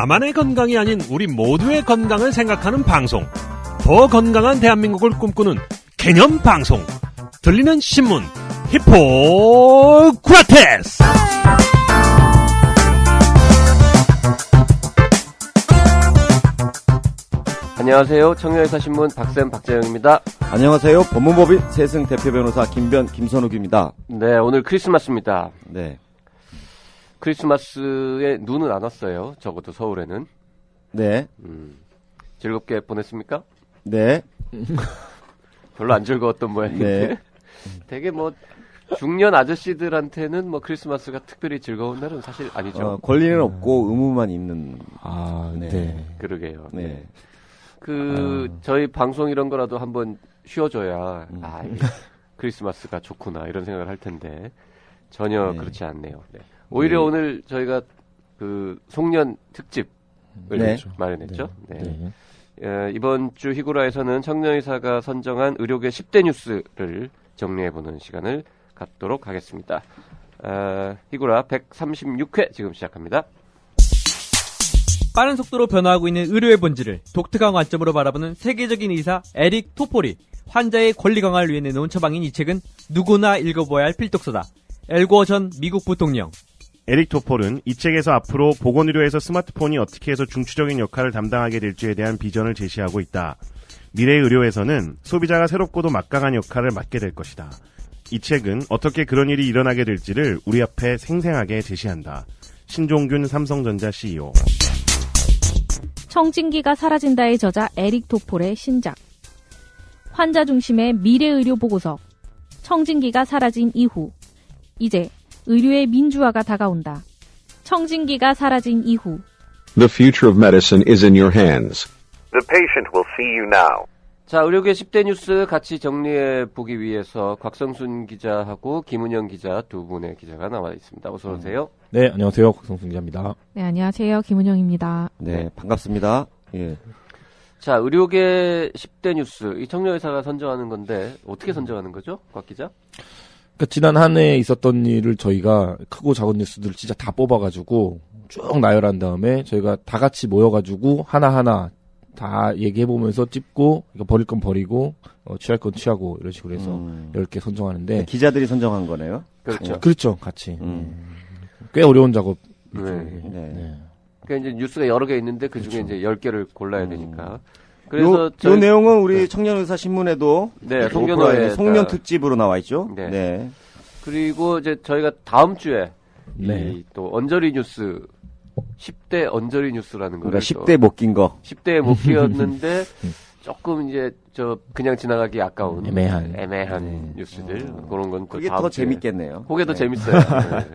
나만의 건강이 아닌 우리 모두의 건강을 생각하는 방송. 더 건강한 대한민국을 꿈꾸는 개념 방송. 들리는 신문 히포크라테스. 안녕하세요. 청년의사신문 박쌤 박재영입니다. 안녕하세요. 법무법인 세승 대표 변호사 김선욱입니다. 네, 오늘 크리스마스입니다. 네. 크리스마스에 눈은 안 왔어요. 적어도 서울에는. 네. 즐겁게 보냈습니까? 네. 별로 안 즐거웠던 모양인데. 네. 되게 뭐 중년 아저씨들한테는 뭐 크리스마스가 특별히 즐거운 날은 사실 아니죠. 권리는 없고 의무만 있는. 네. 그러게요. 네. 저희 방송 이런 거라도 한번 쉬어줘야 크리스마스가 좋구나 이런 생각을 할 텐데 전혀 네. 그렇지 않네요. 네. 오히려 네. 오늘 저희가 그 송년 특집을 네. 마련했죠. 네. 네. 이번 주 희구라에서는 청년의사가 선정한 의료계 10대 뉴스를 정리해보는 시간을 갖도록 하겠습니다. 희구라 136회 지금 시작합니다. 빠른 속도로 변화하고 있는 의료의 본질을 독특한 관점으로 바라보는 세계적인 의사 에릭 토폴이 환자의 권리 강화를 위해 내놓은 처방인 이 책은 누구나 읽어보아야 할 필독서다. 엘고어 전 미국 부통령. 에릭 토폴은 이 책에서 앞으로 보건의료에서 스마트폰이 어떻게 해서 중추적인 역할을 담당하게 될지에 대한 비전을 제시하고 있다. 미래의 의료에서는 소비자가 새롭고도 막강한 역할을 맡게 될 것이다. 이 책은 어떻게 그런 일이 일어나게 될지를 우리 앞에 생생하게 제시한다. 신종균 삼성전자 CEO. 청진기가 사라진다의 저자 에릭 토폴의 신작. 환자 중심의 미래의료 보고서. 청진기가 사라진 이후. 이제 의료의 민주화가 다가온다. 청진기가 사라진 이후. The future of medicine is in your hands. The patient will see you now. 자, 의료계 10대 뉴스 같이 정리해 보기 위해서 곽성순 기자하고 김은영 기자 두 분의 기자가 나와 있습니다. 어서 오세요. 네, 안녕하세요. 곽성순 기자입니다. 네, 안녕하세요. 김은영입니다. 네. 반갑습니다. 예. 자, 의료계 10대 뉴스. 이 청년의사가 선정하는 건데 어떻게 선정하는 거죠? 곽 기자? 그러니까 지난 한 해에 있었던 일을 저희가 크고 작은 뉴스들을 진짜 다 뽑아가지고 쭉 나열한 다음에 저희가 다 같이 모여가지고 하나하나 다 얘기해보면서 찝고 이거 버릴 건 버리고 취할 건 취하고 이런 식으로 해서 10개 선정하는데 기자들이 선정한 거네요? 그렇죠. 그렇죠. 같이. 꽤 어려운 작업. 네. 네. 그러니까 이제 뉴스가 여러 개 있는데 그 중에 그렇죠. 이제 10개를 골라야 되니까. 그래서 요 내용은 우리 청년의사 신문에도 네, 송년호에 송년 특집으로 나와 있죠? 네. 네. 그리고 이제 저희가 다음 주에 네. 이 또 언저리 뉴스 10대 언저리 뉴스라는 거를 그러니까 10대 못 낀 거. 10대에 못 끼었는데 조금 이제 그냥 지나가기 아까운 애매한 뉴스들 그런 건 또 그게 다음 더 주에. 재밌겠네요. 그게 더 네. 재밌어요. 네.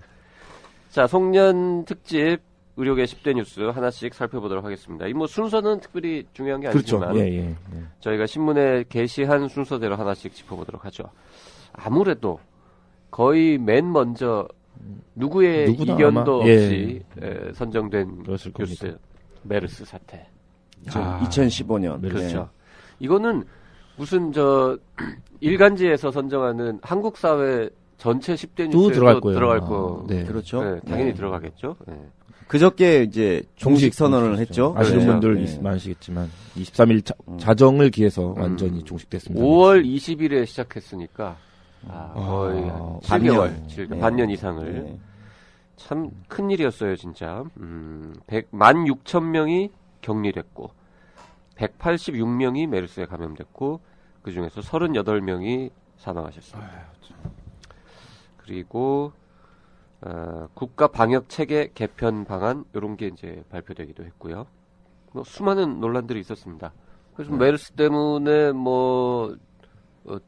자, 송년 특집 의료계 10대 뉴스 하나씩 살펴보도록 하겠습니다. 이 뭐 순서는 특별히 중요한 게 그렇죠. 아니지만 예. 저희가 신문에 게시한 순서대로 하나씩 짚어보도록 하죠. 아무래도 거의 맨 먼저 누구의 누구나 이견도 아마, 없이 선정된 그랬을 뉴스 겁니다. 메르스 사태. 2015년. 그렇죠. 네. 이거는 무슨 일간지에서 선정하는 한국 사회 전체 10대 또 뉴스에도 들어갈 거예요. 거. 네. 그렇죠. 네, 당연히 네. 들어가겠죠. 네. 그저께 이제 종식 선언을 했죠. 아시는 그렇죠. 분들 네. 많으시겠지만 23일 자정을 기해서 완전히 종식됐습니다. 5월 20일에 시작했으니까 거의 한 7개월, 네. 반년 이상을. 네. 참 큰일이었어요, 진짜. 16,000명이 격리됐고 186명이 메르스에 감염됐고 그중에서 38명이 사망하셨습니다. 그리고 국가 방역 체계 개편 방안 이런 게 이제 발표되기도 했고요. 뭐 수많은 논란들이 있었습니다. 그래서 메르스 때문에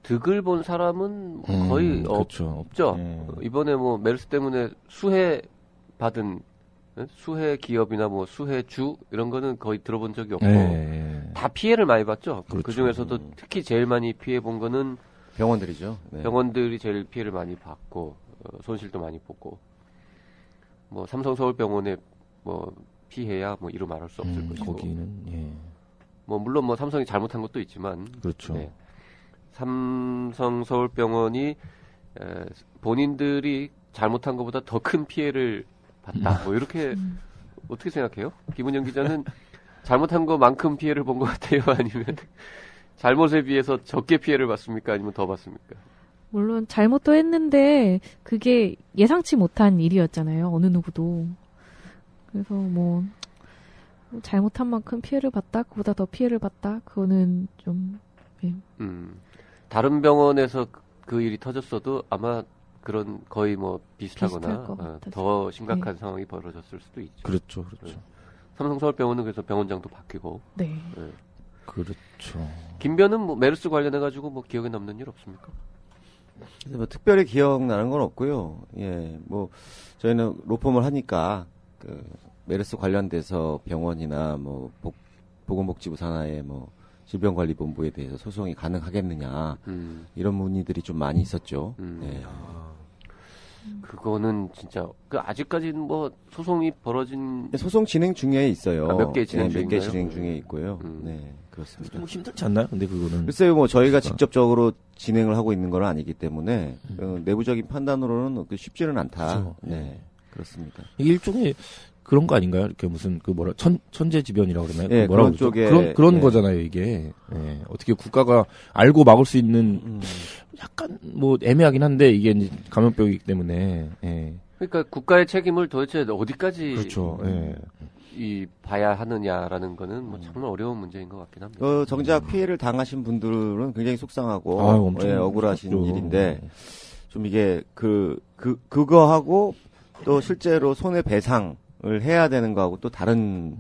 득을 본 사람은 거의 그렇죠. 없죠. 이번에 메르스 때문에 수혜 받은 수혜 기업이나 수혜주 이런 거는 거의 들어본 적이 없고 다 피해를 많이 봤죠. 그렇죠. 그 중에서도 특히 제일 많이 피해 본 거는 병원들이죠. 네. 병원들이 제일 피해를 많이 받고 손실도 많이 보고 삼성 서울병원의 피해야 이루 말할 수 없을 것이고 거기는 물론 삼성이 잘못한 것도 있지만 그렇죠. 네. 삼성 서울병원이 본인들이 잘못한 것보다 더 큰 피해를 봤다. 이렇게 어떻게 생각해요? 김은영 기자는 잘못한 것만큼 피해를 본 것 같아요? 아니면 잘못에 비해서 적게 피해를 봤습니까? 아니면 더 봤습니까? 물론 잘못도 했는데 그게 예상치 못한 일이었잖아요. 어느 누구도. 그래서 뭐 잘못한 만큼 피해를 봤다, 그보다 더 피해를 봤다. 그거는 좀 예. 다른 병원에서 그 일이 터졌어도 아마 그런 거의 뭐 비슷하거나 더 심각한 상황이 벌어졌을 수도 있죠. 그렇죠. 삼성서울병원은 그래서 병원장도 바뀌고. 네. 그렇죠. 김변은 뭐 메르스 관련해 가지고 뭐 기억에 남는 일 없습니까? 뭐 특별히 기억나는 건 없고요. 예, 뭐 저희는 로펌을 하니까 그 메르스 관련돼서 병원이나 뭐 보건복지부 산하의 뭐 질병관리본부에 대해서 소송이 가능하겠느냐 이런 문의들이 좀 많이 있었죠. 네. 그거는 진짜 아직까지는 뭐 소송이 벌어진 소송 진행 중에 있어요. 몇 개 진행 중인가요? 몇 개 진행 중에 있고요. 네, 그렇습니다. 좀 힘들지 않나요? 근데 그거는 글쎄요, 뭐 저희가 직접적으로 진행을 하고 있는 건 아니기 때문에 내부적인 판단으로는 쉽지는 않다. 그렇죠. 네, 그렇습니다. 이게 일종의 그런 거 아닌가요? 이렇게 무슨 천재지변이라고 그러나요? 예, 뭐라고 그런 쪽에 그런 예. 거잖아요, 이게. 예. 어떻게 국가가 알고 막을 수 있는 약간 뭐 애매하긴 한데 이게 이제 감염병이기 때문에. 예. 그러니까 국가의 책임을 도대체 어디까지 그렇죠. 예. 봐야 하느냐라는 거는 뭐 정말 어려운 문제인 것 같긴 합니다. 정작 피해를 당하신 분들은 굉장히 속상하고 엄청 예, 억울하신 그렇죠. 일인데 좀 이게 그거하고 또 실제로 손해배상을 해야 되는 거하고 또 다른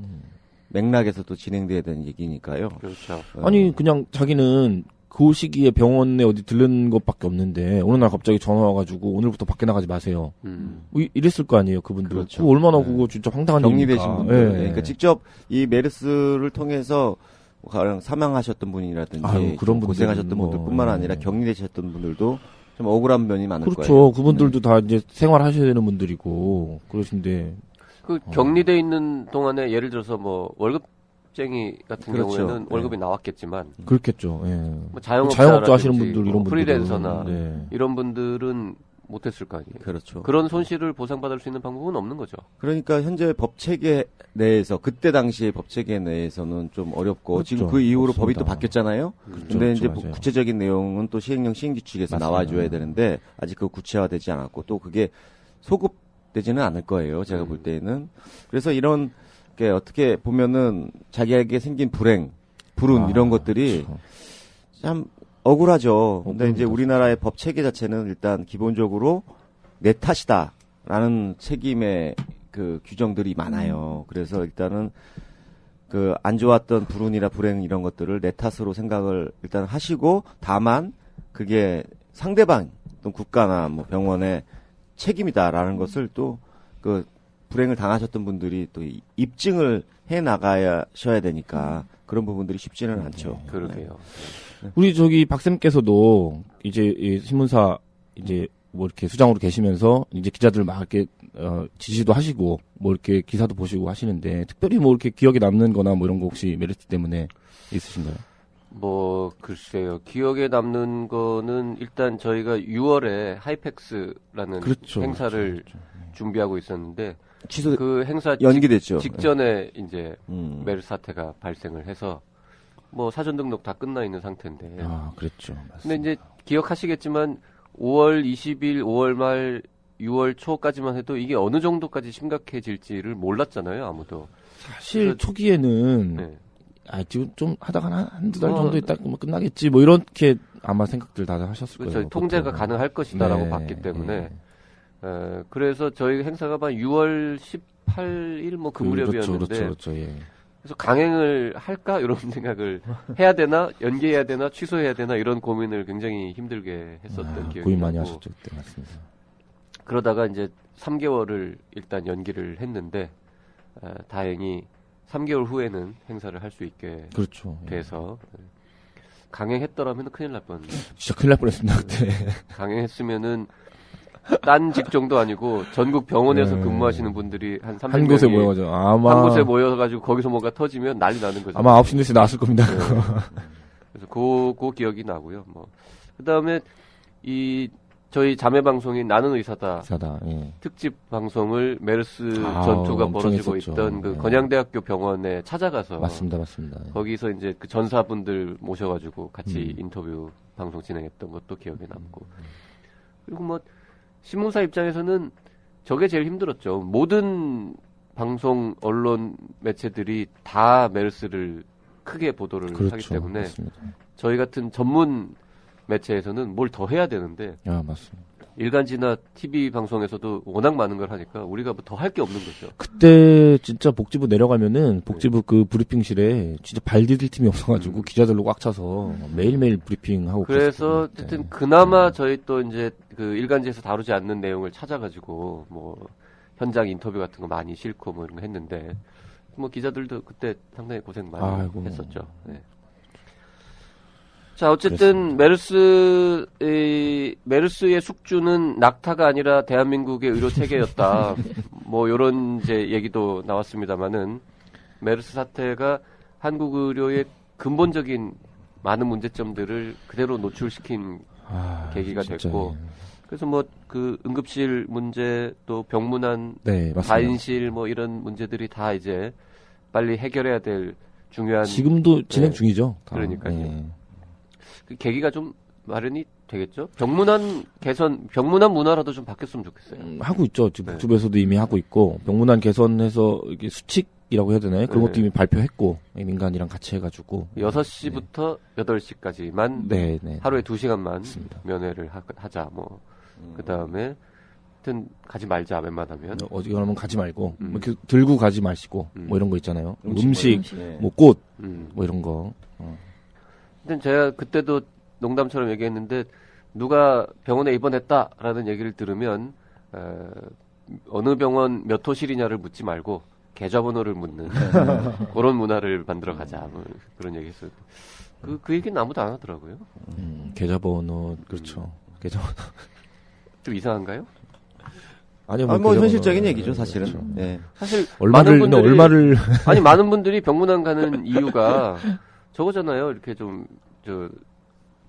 맥락에서 또 진행돼야 되는 얘기니까요. 그렇죠. 아니 그냥 자기는 그 시기에 병원에 어디 들른 것밖에 없는데 어느 날 갑자기 전화 와가지고 오늘부터 밖에 나가지 마세요. 이랬을 거 아니에요, 그분들. 그렇죠. 그거 얼마나 그거 진짜 황당한 격리되신 일입니까. 분들. 예. 그러니까 직접 이 메르스를 통해서 가령 사망하셨던 분이라든지 아유, 그런 고생하셨던 분들은 뭐, 분들뿐만 아니라 격리되셨던 분들도 좀 억울한 면이 많을 그렇죠. 거예요. 그분들도 다 이제 생활하셔야 되는 분들이고 그러신데 격리돼 있는 동안에 예를 들어서 뭐 월급쟁이 같은 그렇죠. 경우에는 네. 월급이 나왔겠지만 그렇겠죠. 예. 뭐 자영업자 하시는 분들 이런 분들 프리랜서나 네. 이런 분들은 못했을 거 아니에요. 그렇죠. 그런 손실을 보상받을 수 있는 방법은 없는 거죠. 그러니까 현재 법 체계 내에서 그때 당시의 법 체계 내에서는 좀 어렵고 그렇죠. 지금 그 이후로 없습니다. 법이 또 바뀌었잖아요. 그렇죠. 근데 이제 맞아요. 구체적인 내용은 또 시행령 시행규칙에서 맞습니다. 나와줘야 되는데 아직 그 구체화되지 않았고 또 그게 소급되지는 않을 거예요. 제가 볼 때는. 그래서 이런 게 어떻게 보면은 자기에게 생긴 불행, 불운 이런 것들이 그렇죠. 참 억울하죠. 근데 이제 억울합니다. 우리나라의 법 체계 자체는 일단 기본적으로 내 탓이다라는 책임의 그 규정들이 많아요. 그래서 일단은 그 안 좋았던 불운이나 불행 이런 것들을 내 탓으로 생각을 일단 하시고 다만 그게 상대방 또 국가나 뭐 병원의 책임이다라는 것을 또 그 불행을 당하셨던 분들이 또 입증을 해 나가셔야 되니까 그런 부분들이 쉽지는 않죠. 그러게요. 우리 저기 박쌤께서도 이제 이 신문사 이제 뭐 이렇게 수장으로 계시면서 이제 기자들 막 이렇게 지시도 하시고 뭐 이렇게 기사도 보시고 하시는데 특별히 뭐 이렇게 기억에 남는 거나 뭐 이런 거 혹시 메르스 때문에 있으신가요? 뭐 글쎄요. 기억에 남는 거는 일단 저희가 6월에 하이펙스라는 그렇죠. 행사를 그렇죠. 준비하고 있었는데 취소 그 행사 연기됐죠. 직전에 이제 메르스 사태가 발생을 해서 뭐 사전 등록 다 끝나 있는 상태인데. 아, 그랬죠. 근데 맞습니다. 이제 기억하시겠지만 5월 20일, 5월 말, 6월 초까지만 해도 이게 어느 정도까지 심각해질지를 몰랐잖아요, 아무도. 사실 그래서- 초기에는 네. 지금 좀 하다가 한두 달 정도 있다 뭐 끝나겠지 뭐 이렇게 아마 생각들 다들 하셨을 그렇죠. 거예요. 통제가 보통. 가능할 것이다라고 네, 봤기 때문에. 네. 그래서 저희 행사가 한 6월 18일 뭐 그 무렵이었는데. 그렇죠. 예. 그래서 강행을 할까 이런 생각을 해야 되나 연기해야 되나 취소해야 되나 이런 고민을 굉장히 힘들게 했었던 기억이 고민 많이 나고 하셨죠 그때 맞습니다. 그러다가 이제 3개월을 일단 연기를 했는데 다행히 3개월 후에는 행사를 할 수 있게 그렇죠. 예. 돼서 강행했더라면 큰일 날 뻔. 진짜 큰일 날 뻔했습니다 그때. 강행했으면은 딴 직종도 아니고 전국 병원에서 네. 근무하시는 분들이 한 300명이 한 곳에 모여가지고 아마 한 곳에 모여가지고 거기서 뭔가 터지면 난리 나는 거죠. 아마 9시 뉴스에 나왔을 겁니다. 네. 그거. 그래서 그 기억이 나고요. 뭐 그다음에 이 저희 자매 방송인 나는 의사다 의사다. 예. 특집 방송을 메르스 아, 전투가 엄청 벌어지고 했었죠. 있던 그 네. 건양대학교 병원에 찾아가서 맞습니다. 거기서 이제 그 전사분들 모셔가지고 같이 음. 인터뷰 방송 진행했던 것도 기억에 남고. 그리고 뭐 신문사 입장에서는 저게 제일 힘들었죠. 모든 방송 언론 매체들이 다 메르스를 크게 보도를 그렇죠. 하기 때문에 맞습니다. 저희 같은 전문 매체에서는 뭘 더 해야 되는데 아, 맞습니다. 일간지나 TV 방송에서도 워낙 많은 걸 하니까 우리가 뭐 더 할 게 없는 거죠. 그때 진짜 복지부 내려가면은 복지부 그 브리핑실에 진짜 발 디딜 팀이 없어가지고 기자들로 꽉 차서 매일매일 브리핑하고 그래서 그랬었거든요. 어쨌든 네. 그나마 저희 또 이제 그 일간지에서 다루지 않는 내용을 찾아가지고 뭐 현장 인터뷰 같은 거 많이 싣고 뭐 이런 거 했는데 뭐 기자들도 그때 상당히 고생 많이 아이고. 했었죠. 네. 자, 어쨌든 메르스의 숙주는 낙타가 아니라 대한민국의 의료 체계였다. 뭐 이런 이제 얘기도 나왔습니다만은 메르스 사태가 한국 의료의 근본적인 많은 문제점들을 그대로 노출시킨 계기가 진짜, 됐고 예. 그래서 뭐 그 응급실 문제 또 병문안 네, 맞습니다. 가인실 뭐 이런 문제들이 다 이제 빨리 해결해야 될 중요한 지금도 진행 네. 중이죠. 다. 그러니까요. 예. 그 계기가 좀 마련이 되겠죠. 병문안 개선, 병문안 문화라도 좀 바뀌었으면 좋겠어요. 하고 있죠. 지금 네. 복지부에서도 이미 하고 있고 병문안 개선해서 이게 수칙이라고 해야 되나요? 그런 네. 것도 이미 발표했고 민간이랑 같이 해가지고 6시부터 8시까지만 네, 네. 하루에 2시간만 맞습니다. 면회를 하자. 뭐 그 다음에 하여튼 가지 말자 웬만하면. 어지간하면 가지 말고 뭐 이렇게 들고 가지 마시고 뭐 이런 거 있잖아요. 음식, 네. 뭐 꽃, 음. 뭐 이런 거. 하여튼 제가 그때도 농담처럼 얘기했는데 누가 병원에 입원했다라는 얘기를 들으면 어느 병원 몇 호실이냐를 묻지 말고 계좌번호를 묻는 그런 문화를 만들어 가자. 뭐 그런 얘기했어요. 그 얘기는 아무도 안 하더라고요. 계좌번호 그렇죠. 계좌번호. 좀 이상한가요? 아니요, 뭐 계좌번호. 현실적인 얘기죠, 사실은. 그렇죠. 네. 사실 얼마를 아니 많은 분들이 병문안 가는 이유가 저거잖아요. 이렇게 좀 저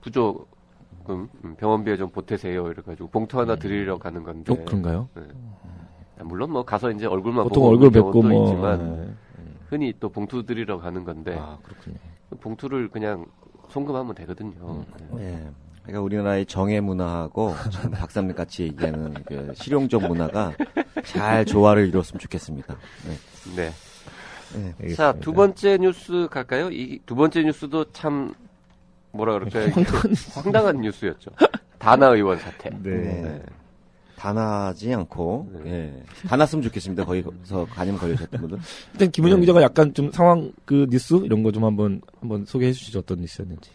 부조금 병원비에 좀 보태세요. 이래가지고 봉투 하나 드리러 가는 건데. 그런가요? 네. 물론 뭐 가서 이제 얼굴만 보통 보고 얼굴 오는 뵙고 경우도 뭐 있지만 네. 흔히 또 봉투 드리러 가는 건데 아 그렇군요. 봉투를 그냥 송금하면 되거든요. 네. 그러니까 우리나라의 정의 문화하고 지금 박사님 같이 얘기하는 그 실용적 문화가 잘 조화를 이뤘으면 좋겠습니다. 네. 네. 네. 자, 두 번째 뉴스 갈까요? 이 두 번째 뉴스도 참 뭐라 그럴까요? 황당한 뉴스였죠. 다나 의원 사태. 네. 다나지 않고, 예. 다났으면 좋겠습니다. 거기서 간염 걸리셨던 분들. 일단 김은영 기자가 약간 좀 상황 그 뉴스 이런 거 좀 한번 소개해 주시죠. 어떤 뉴스였는지.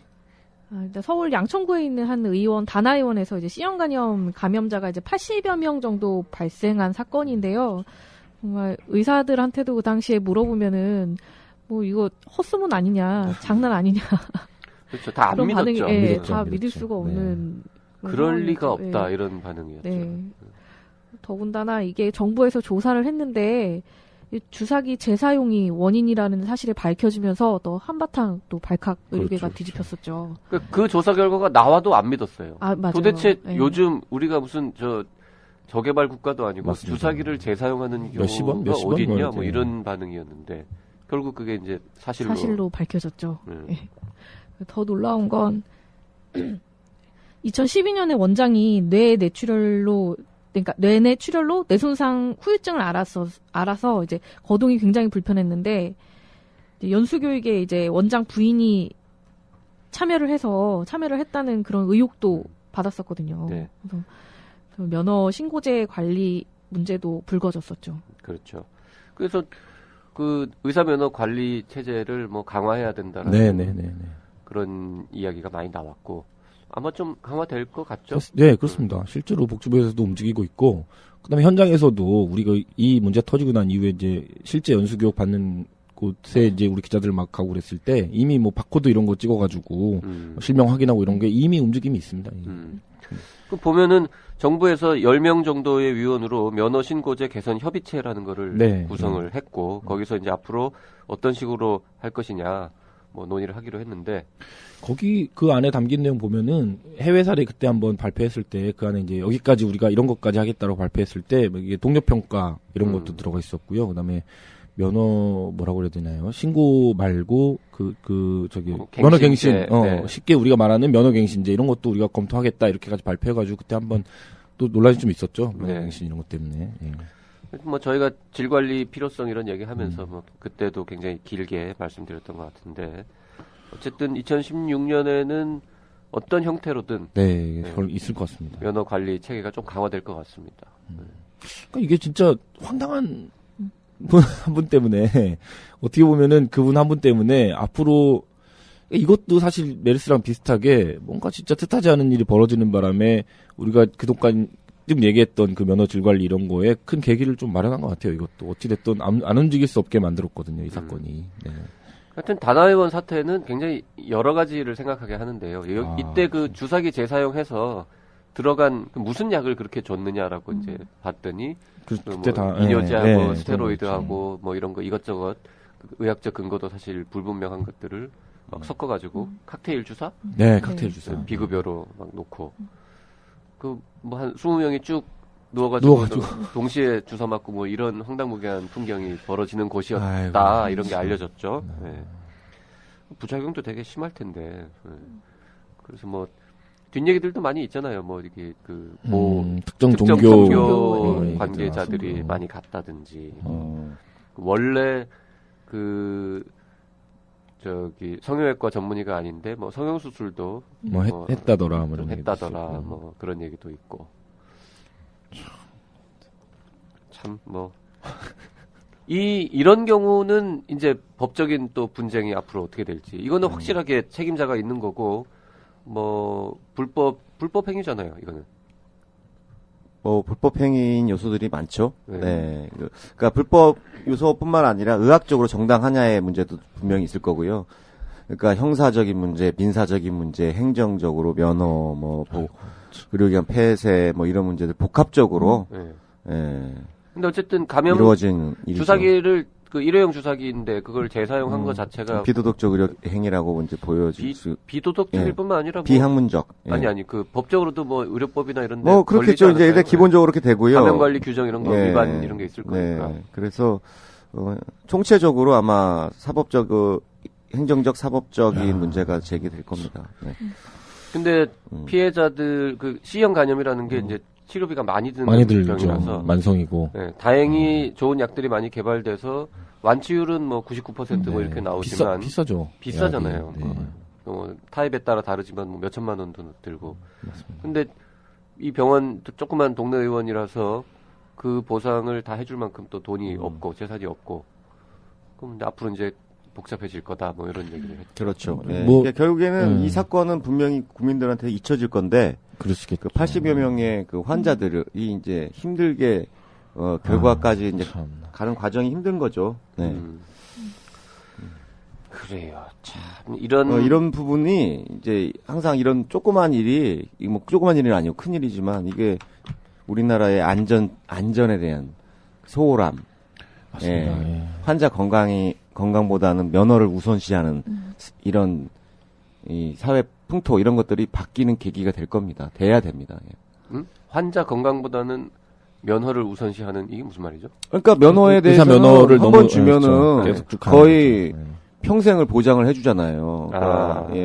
일단 서울 양천구에 있는 한 의원, 다나 의원에서 이제 C형 간염 감염자가 이제 80여 명 정도 발생한 사건인데요. 정말 의사들한테도 그 당시에 물어보면은 뭐 이거 헛소문 아니냐, 장난 아니냐. 그렇죠. 다 안 그런 믿었죠. 반응이, 다 믿었죠. 믿을 수가 없는. 그런 그럴 리가 상황이었죠. 없다 이런 반응이었죠. 네. 더군다나 이게 정부에서 조사를 했는데 이 주사기 재사용이 원인이라는 사실이 밝혀지면서 또 한바탕 또 발칵 의료계가 그렇죠. 뒤집혔었죠. 그 조사 결과가 나와도 안 믿었어요. 아, 맞아요. 도대체 네. 요즘 우리가 무슨 저개발 국가도 아니고 맞습니다. 주사기를 재사용하는 몇십 원? 경우가 몇십 원? 어딨냐 뭐 뭐 이런 반응이었는데 결국 그게 이제 사실로 밝혀졌죠. 네. 예. 더 놀라운 건 2012년에 원장이 그러니까 뇌내출혈로 뇌손상 후유증을 알아서 이제 거동이 굉장히 불편했는데 이제 연수교육에 이제 원장 부인이 참여를 했다는 그런 의혹도 받았었거든요. 네. 그래서 면허 신고제 관리 문제도 불거졌었죠. 그렇죠. 그래서 그 의사 면허 관리 체제를 뭐 강화해야 된다라는 네네네. 그런 이야기가 많이 나왔고 아마 좀 강화될 것 같죠? 네, 그렇습니다. 실제로 복지부에서도 움직이고 있고, 그다음에 현장에서도 우리가 이 문제 터지고 난 이후에 이제 실제 연수교육 받는 곳에 이제 우리 기자들 막 가고 그랬을 때 이미 뭐 바코드 이런 거 찍어가지고 실명 확인하고 이런 게 이미 움직임이 있습니다. 그 보면은 정부에서 10명 정도의 위원으로 면허 신고제 개선 협의체라는 거를 네, 구성을 했고 거기서 이제 앞으로 어떤 식으로 할 것이냐 뭐 논의를 하기로 했는데 거기 그 안에 담긴 내용 보면은 해외 사례 그때 한번 발표했을 때 그 안에 이제 여기까지 우리가 이런 것까지 하겠다고 발표했을 때 뭐 이게 동료 평가 이런 것도 들어가 있었고요. 그다음에 면허 뭐라고 그래야 되나요? 신고 말고 저기 면허 갱신 네. 쉽게 우리가 말하는 면허 갱신제 이런 것도 우리가 검토하겠다 이렇게까지 발표해가지고 그때 한번 또 논란이 좀 있었죠. 면허 네. 갱신 이런 것 때문에. 예. 뭐 저희가 질 관리 필요성 이런 얘기하면서 뭐 그때도 굉장히 길게 말씀드렸던 것 같은데 어쨌든 2016년에는 어떤 형태로든 네, 있을 것 같습니다. 면허 관리 체계가 좀 강화될 것 같습니다. 그러니까 이게 진짜 황당한 분 한 분 때문에 어떻게 보면은 그분 한 분 때문에 앞으로 이것도 사실 메르스랑 비슷하게 뭔가 진짜 뜻하지 않은 일이 벌어지는 바람에 우리가 그동안 좀 얘기했던 그 면허 질 관리 이런 거에 큰 계기를 좀 마련한 것 같아요. 이것도 어찌됐든 안 움직일 수 없게 만들었거든요. 이 사건이. 네. 하여튼 다나의원 사태는 굉장히 여러 가지를 생각하게 하는데요. 이때 그 주사기 재사용해서 들어간 그 무슨 약을 그렇게 줬느냐라고 이제 봤더니 그때 다 이뇨제하고 스테로이드하고 뭐 이런 거 이것저것 의학적 근거도 사실 불분명한 것들을 막 섞어가지고 칵테일 주사? 네, 칵테일 주사. 비급여로 막 놓고 그 뭐 한 20명이 쭉 누워가지고 동시에 주사 맞고 뭐 이런 황당무계한 풍경이 벌어지는 곳이었다. 아이고, 이런 게 알려졌죠. 네. 부작용도 되게 심할 텐데. 네. 그래서 뭐 뒷얘기들도 많이 있잖아요. 뭐 이게 특정 종교 관계자들이 많이 갔다든지. 원래 저기 성형외과 전문의가 아닌데 뭐 성형수술도 했다더라 뭐 그런 얘기도 있고. 참 뭐 이런 경우는 이제 법적인 또 분쟁이 앞으로 어떻게 될지 이거는 확실하게 책임자가 있는 거고 뭐 불법 행위잖아요. 이거는 불법 행위인 요소들이 많죠. 네. 그러니까 불법 요소뿐만 아니라 의학적으로 정당하냐의 문제도 분명히 있을 거고요. 그러니까 형사적인 문제, 민사적인 문제, 행정적으로 면허, 의료기관 폐쇄, 이런 문제들 복합적으로. 근데 어쨌든 감염 이루어진 주사기를 그 일회용 주사기인데 그걸 재사용한 것 자체가 비도덕적 의료 행위라고 이제 보여질 수. 비도덕적일 뿐만 아니라 비학문적. 그 법적으로도 뭐 의료법이나 이런 데 그렇겠죠. 이제 일단 기본적으로 그렇게 되고요. 감염관리 규정 이런 거 위반 이런 게 있을 거니까. 그래서 총체적으로 아마 사법적 행정적 사법적인 문제가 제기될 겁니다. 네. 근데 피해자들 그 C형 간염이라는 게 이제 치료비가 많이 드는 병이라서 만성이고. 네, 다행히 좋은 약들이 많이 개발돼서 완치율은 뭐 99% 뭐 이렇게 나오지만 비싸죠. 비싸잖아요. 네. 타입에 따라 다르지만 뭐 몇천만 원도 들고. 맞습니다. 근데 이 병원 조그만 동네 의원이라서 그 보상을 다 해줄 만큼 또 돈이 없고 재산이 없고. 그럼 앞으로 이제 복잡해질 거다 뭐 이런 얘기를 했죠. 그렇죠. 네. 그러니까 결국에는 이 사건은 분명히 국민들한테 잊혀질 건데 그렇겠죠. 그 80여 명의 그 환자들이 이제 힘들게 결과까지 이제 가는 과정이 힘든 거죠. 네. 그래요. 참 이런 부분이 이제 항상 이런 조그만 일이 조그만 일은 아니고 큰 일이지만 이게 우리나라의 안전에 대한 소홀함. 맞습니다. 환자 건강보다는 면허를 우선시하는 이런 이 사회 풍토 이런 것들이 바뀌는 계기가 될 겁니다. 돼야 됩니다. 환자 건강보다는 면허를 우선시하는 이게 무슨 말이죠? 그러니까 면허에 대해서 면허를 한번 주면은 계속 거의 평생을 보장을 해주잖아요.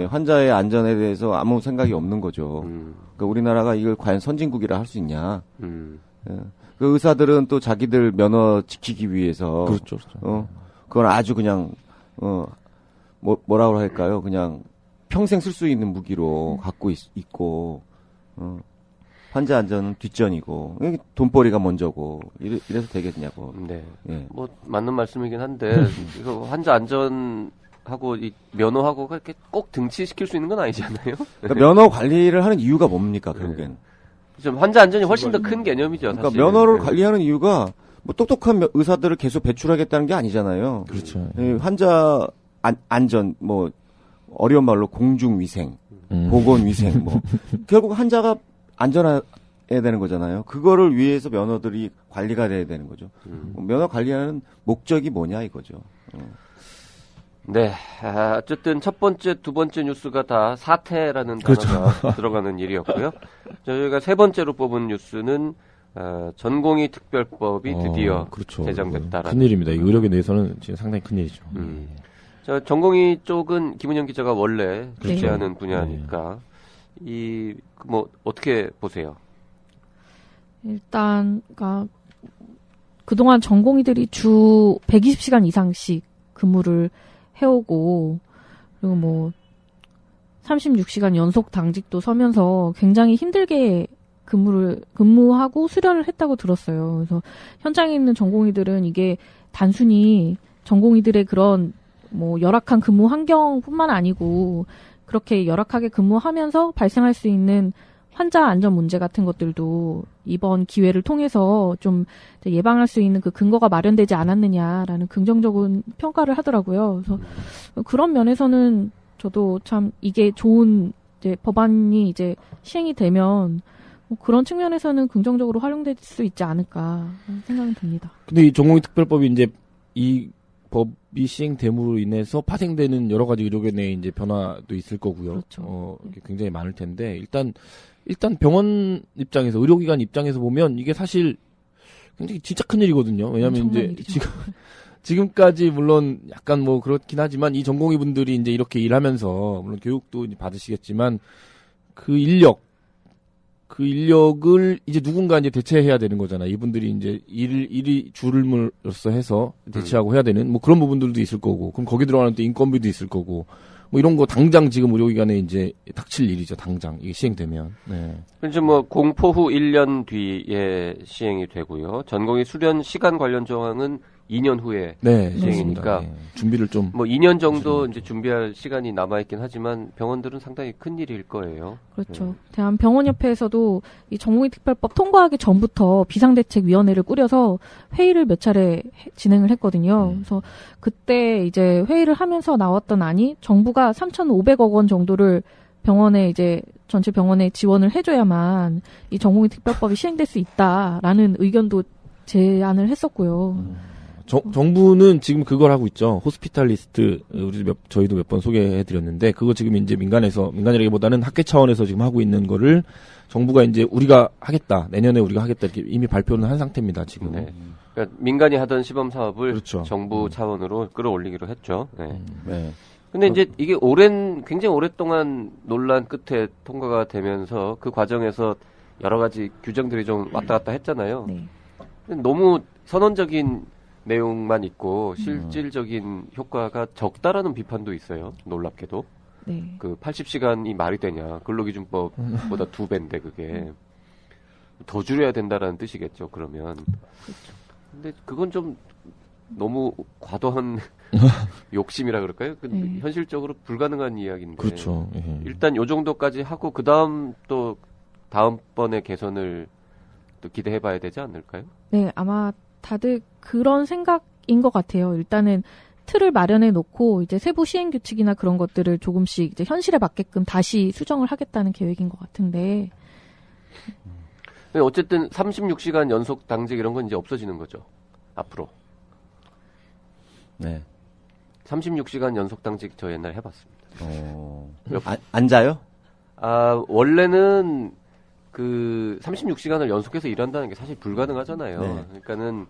환자의 안전에 대해서 아무 생각이 없는 거죠. 그러니까 우리나라가 이걸 과연 선진국이라 할 수 있냐? 그 의사들은 또 자기들 면허 지키기 위해서 그렇죠. 그건 아주 그냥 뭐라고 할까요? 그냥 평생 쓸 수 있는 무기로 갖고 있고 환자 안전은 뒷전이고 돈벌이가 먼저고 이래서 되겠냐고. 네. 뭐 맞는 말씀이긴 한데 이거 환자 안전하고 이 면허하고 그렇게 꼭 등치시킬 수 있는 건 아니잖아요. 그러니까 면허 관리를 하는 이유가 뭡니까 결국엔? 좀 환자 안전이 훨씬 더 큰 개념이죠. 그러니까 면허를 관리하는 이유가 뭐 똑똑한 의사들을 계속 배출하겠다는 게 아니잖아요. 그렇죠. 환자 안전 어려운 말로 공중위생, 보건위생 결국 환자가 안전해야 되는 거잖아요. 그거를 위해서 면허들이 관리가 돼야 되는 거죠. 면허 관리하는 목적이 뭐냐 이거죠. 네, 어쨌든 첫 번째, 두 번째 뉴스가 다 사태라는 그렇죠. 단어가 들어가는 일이었고요. 저희가 세 번째로 뽑은 뉴스는 전공의 특별법이 드디어 그렇죠. 제정됐다라는. 큰일입니다. 이 의료계 내에서는 지금 상당히 큰일이죠. 저 전공의 쪽은 김은영 기자가 원래 네. 주재하는 분야니까 이 뭐 어떻게 보세요? 일단 그동안 전공의들이 주 120시간 이상씩 근무를 해오고 그리고 뭐 36시간 연속 당직도 서면서 굉장히 힘들게 근무하고 수련을 했다고 들었어요. 그래서 현장에 있는 전공의들은 이게 단순히 전공의들의 그런 뭐 열악한 근무 환경뿐만 아니고 그렇게 열악하게 근무하면서 발생할 수 있는 환자 안전 문제 같은 것들도 이번 기회를 통해서 좀 예방할 수 있는 그 근거가 마련되지 않았느냐라는 긍정적인 평가를 하더라고요. 그래서 그런 면에서는 저도 참 이게 좋은 이제 법안이 이제 시행이 되면 뭐 그런 측면에서는 긍정적으로 활용될 수 있지 않을까 생각이 듭니다. 근데 이 전공의 특별법이 이제 이 법이 시행됨으로 인해서 파생되는 여러 가지 의료계 내에 이제 변화도 있을 거고요. 그렇죠. 이게 굉장히 많을 텐데 일단 병원 입장에서 의료기관 입장에서 보면 이게 사실 굉장히 진짜 큰 일이거든요. 왜냐하면 이제 일이죠. 지금까지 물론 약간 뭐 그렇긴 하지만 이 전공의 분들이 이제 이렇게 일하면서 물론 교육도 이제 받으시겠지만 그 인력을 이제 누군가 이제 대체해야 되는 거잖아. 이분들이 이제 일이 줄음으로써 해서 대체하고 해야 되는 뭐 그런 부분들도 있을 거고. 그럼 거기 들어가는 또 인건비도 있을 거고. 뭐 이런 거 당장 지금 의료기관에 이제 닥칠 일이죠. 당장 이게 시행되면. 네. 이제 뭐 공포 후 1년 뒤에 시행이 되고요. 전공의 수련 시간 관련 조항은 2년 후에 네, 시행이니까 네. 준비를 좀 뭐 2년 정도 이제 준비할 시간이 남아 있긴 하지만 병원들은 상당히 큰 일일 거예요. 그렇죠. 대한병원협회에서도 이 전공의 특별법 통과하기 전부터 비상대책위원회를 꾸려서 회의를 몇 차례 진행을 했거든요. 그래서 그때 이제 회의를 하면서 나왔던 안이 정부가 3,500억 원 정도를 병원에 이제 전체 병원에 지원을 해줘야만 이 전공의 특별법이 시행될 수 있다라는 의견도 제안을 했었고요. 정부는 지금 그걸 하고 있죠. 호스피탈리스트 저희도 몇 번 소개해드렸는데 그거 지금 이제 민간이라기보다는 학계 차원에서 지금 하고 있는 거를 정부가 이제 우리가 하겠다 내년에 우리가 하겠다 이렇게 이미 발표는 한 상태입니다 지금. 네. 그러니까 민간이 하던 시범 사업을 그렇죠. 정부 차원으로 끌어올리기로 했죠. 네. 네. 근데 이제 이게 굉장히 오랫동안 논란 끝에 통과가 되면서 그 과정에서 여러 가지 규정들이 좀 왔다 갔다 했잖아요. 네. 너무 선언적인 내용만 있고 실질적인 효과가 적다라는 비판도 있어요. 놀랍게도. 네. 그 80시간이 말이 되냐. 근로기준법보다 2배인데 그게. 더 줄여야 된다라는 뜻이겠죠. 그러면. 그렇죠. 근데 그건 좀 너무 과도한 욕심이라 그럴까요? 근데 현실적으로 불가능한 이야기인데. 그렇죠. 일단 요 정도까지 하고 그다음 또 다음번에 개선을 또 기대해 봐야 되지 않을까요? 네, 아마 다들 그런 생각인 것 같아요. 일단은 틀을 마련해 놓고 이제 세부 시행 규칙이나 그런 것들을 조금씩 이제 현실에 맞게끔 다시 수정을 하겠다는 계획인 것 같은데. 어쨌든 36시간 연속 당직 이런 건 이제 없어지는 거죠. 앞으로. 네. 36시간 연속 당직 저 옛날에 해봤습니다. 앉아요? 원래는 그 36시간을 연속해서 일한다는 게 사실 불가능하잖아요. 네. 그러니까는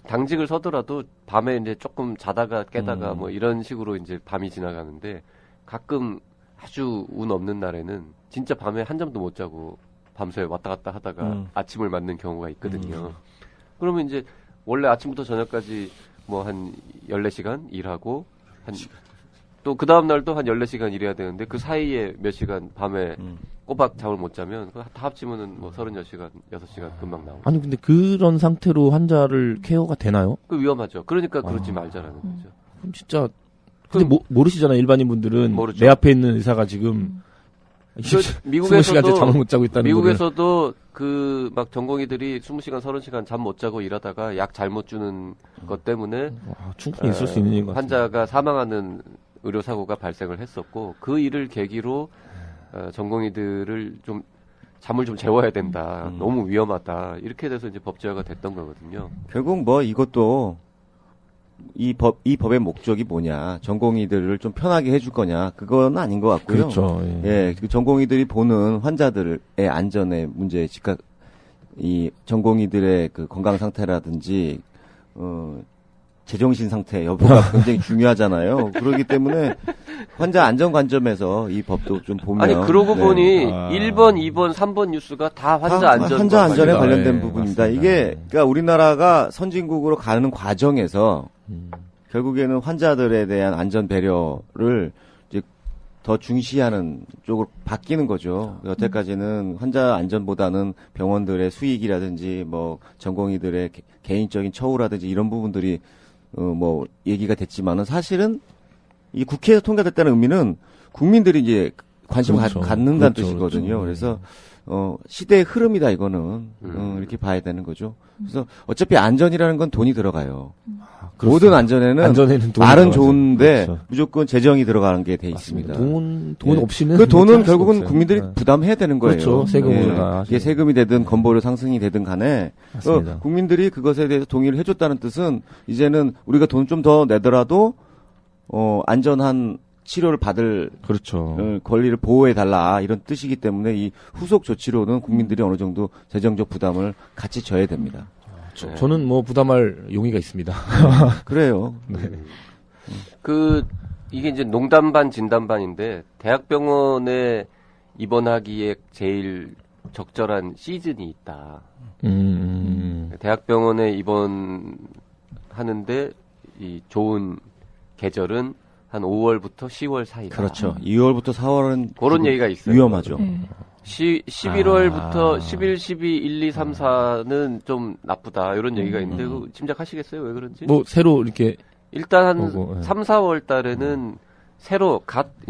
당직을 서더라도 밤에 이제 조금 자다가 깨다가 뭐 이런 식으로 이제 밤이 지나가는데 가끔 아주 운 없는 날에는 진짜 밤에 한 잠도 못 자고 밤새 왔다 갔다 하다가 아침을 맞는 경우가 있거든요. 그러면 이제 원래 아침부터 저녁까지 뭐 한 14시간 일하고 또 그 다음 날도 한 14시간 일해야 되는데 그 사이에 몇 시간 밤에 꼬박 잠을 못 자면 다 합치면은 뭐 36시간, 6시간 금방 나오고. 아니 근데 그런 상태로 환자를 케어가 되나요? 그 위험하죠. 그러니까 그러지 말자라는 거죠. 그럼 진짜 근데 모르시잖아요. 일반인 분들은 모르죠. 내 앞에 있는 의사가 지금 미국에서도 20시간째 잠을 못 자고 있다는 미국에서도 그 막 전공의들이 20시간, 30시간 잠 못 자고 일하다가 약 잘못 주는 것 때문에 충분히 있을 수 있는 일 같아요. 환자가 사망하는 의료 사고가 발생을 했었고 그 일을 계기로 전공의들을 좀 잠을 좀 재워야 된다. 너무 위험하다. 이렇게 돼서 이제 법제화가 됐던 거거든요. 결국 뭐 이것도 이 법의 목적이 뭐냐, 전공의들을 좀 편하게 해줄 거냐, 그건 아닌 것 같고요. 그렇죠. 예. 그 전공의들이 보는 환자들의 안전의 문제, 즉각 이 전공의들의 그 건강 상태라든지 제정신 상태 여부가 굉장히 중요하잖아요. 그렇기 때문에 환자 안전 관점에서 이 법도 좀 보면 아니 그러고 네. 보니 1번, 2번, 3번 뉴스가 다 환자 안전 환자 안전에 관련된 네, 부분입니다. 맞습니다. 이게 그러니까 우리나라가 선진국으로 가는 과정에서 결국에는 환자들에 대한 안전 배려를 이제 더 중시하는 쪽으로 바뀌는 거죠. 여태까지는 환자 안전보다는 병원들의 수익이라든지 뭐 전공의들의 개인적인 처우라든지 이런 부분들이 뭐 얘기가 됐지만은 사실은 이 국회에서 통과됐다는 의미는 국민들이 이제 관심을 그렇죠. 갖는다는 그렇죠, 뜻이거든요. 그렇죠. 그래서 시대의 흐름이다 이거는 이렇게 봐야 되는 거죠. 그래서 어차피 안전이라는 건 돈이 들어가요. 모든 안전에는 안전에는 돈이 말은 들어가죠. 좋은데 그렇죠. 무조건 재정이 들어가는 게 돼 있습니다. 돈 예. 없이는 그 돈은 할수 결국은 없어요. 국민들이 네. 부담해야 되는 거예요. 그렇죠. 세금으로 다 이게 하시는 세금이 되든 건보료 상승이 되든 간에 맞습니다. 국민들이 그것에 대해서 동의를 해줬다는 뜻은 이제는 우리가 돈 좀 더 내더라도 안전한 치료를 받을 그렇죠. 권리를 보호해 달라 이런 뜻이기 때문에 이 후속 조치로는 국민들이 어느 정도 재정적 부담을 같이 져야 됩니다. 저는 뭐 부담할 용의가 있습니다. 그래요. 이게 이제 농담 반 진담 반인데 대학병원에 입원하기에 제일 적절한 시즌이 있다. 대학병원에 입원하는데 이 좋은 계절은 한 5월부터 10월 사이다. 그렇죠. 2월부터 4월은 그런 얘기가 있어요. 위험하죠. 11월부터 11, 12, 1, 2, 3, 4는 좀 나쁘다. 이런 얘기가 있는데 그거 짐작하시겠어요? 왜 그런지? 뭐 새로 이렇게 일단 한 보고, 3, 4월 달에는 새로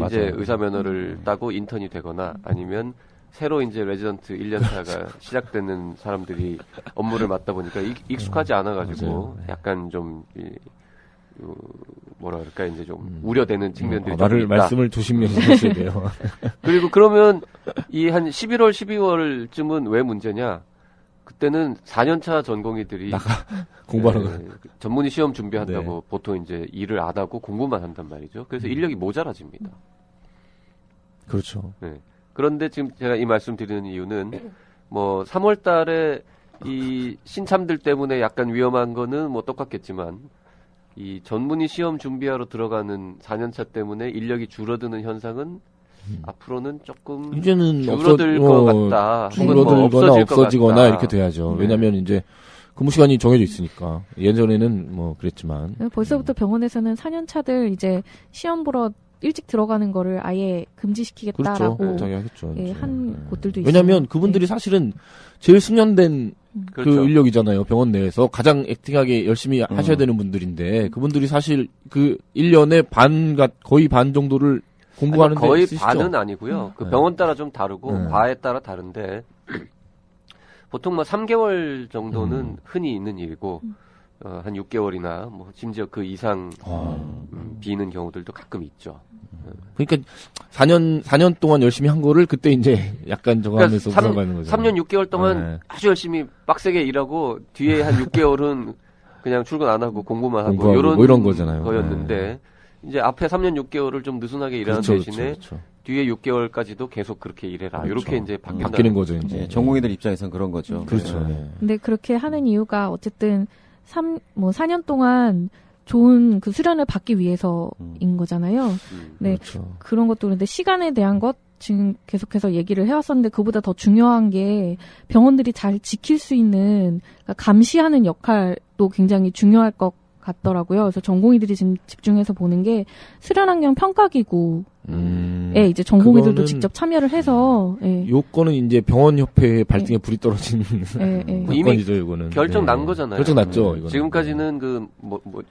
이제 맞아요. 의사 면허를 따고 인턴이 되거나 아니면 새로 이제 레지던트 1년차가 시작되는 사람들이 업무를 맡다 보니까 익숙하지 않아가지고 맞아요. 약간 좀 뭐라 그럴까 이제 좀 우려되는 측면들이 좀 있다. 말씀을 조심해서 하셔야 돼요. 그리고 그러면 이 한 11월, 12월쯤은 왜 문제냐? 그때는 4년차 전공의들이 공부하는 거. 전문의 시험 준비한다고 네. 보통 이제 일을 안 하고 공부만 한단 말이죠. 그래서 인력이 모자라집니다. 그렇죠. 네. 그런데 지금 제가 이 말씀 드리는 이유는 뭐 3월 달에 이 신참들 때문에 약간 위험한 거는 뭐 똑같겠지만 이 전문의 시험 준비하러 들어가는 4년차 때문에 인력이 줄어드는 현상은 앞으로는 조금 이제는 줄어들 것 같다. 혹은 뭐 줄어들거나 없어질 것 없어지거나 같다. 이렇게 돼야죠. 네. 왜냐하면 이제 근무 시간이 정해져 있으니까 예전에는 뭐 그랬지만 벌써부터 병원에서는 4년차들 이제 시험 보러 일찍 들어가는 거를 아예 금지시키겠다라고 그렇죠. 당연히 하겠죠. 예, 이제. 한 곳들도 있어요. 왜냐하면 그분들이 사실은 제일 숙련된 그 그렇죠. 인력이잖아요. 병원 내에서 가장 액팅하게 열심히 하셔야 되는 분들인데 그분들이 사실 그 1년에 거의 반 정도를 공부하는 데 거의 쓰시죠. 반은 아니고요. 그 병원 따라 좀 다르고 과에 따라 다른데 보통 뭐 3개월 정도는 흔히 있는 일이고 한 6개월이나 뭐 심지어 그 이상 비는 경우들도 가끔 있죠. 그러니까 4년 동안 열심히 한 거를 그때 이제 약간 저거 하면서 웃어가는 거죠. 3년 6개월 동안 네. 아주 열심히 빡세게 일하고 뒤에 한 6개월은 그냥 출근 안 하고 공부만 하고 공부하고 뭐 이런 거잖아요. 거였는데 이제 앞에 3년 6개월을 좀 느슨하게 일하는 그렇죠, 대신에 그렇죠. 뒤에 6개월까지도 계속 그렇게 일해라. 그렇죠. 이렇게 이제 바뀌는 거죠, 이제. 예, 전공의들 입장에서는 그런 거죠. 그렇죠. 네. 네. 근데 그렇게 하는 이유가 어쨌든 4년 동안 좋은 그 수련을 받기 위해서인 거잖아요. 네. 그렇죠. 그런 것도 그런데 시간에 대한 것 지금 계속해서 얘기를 해왔었는데 그보다 더 중요한 게 병원들이 잘 지킬 수 있는 그러니까 감시하는 역할도 굉장히 중요할 것 같더라고요. 그래서 전공의들이 지금 집중해서 보는 게 수련환경 평가기구에 이제 전공의들도 그거는 직접 참여를 해서 예. 요거는 이제 병원협회의 발등에 불이 떨어진 이미 건이죠, 이거는. 결정 네. 난 거잖아요. 결정 났죠, 이거는. 지금까지는 그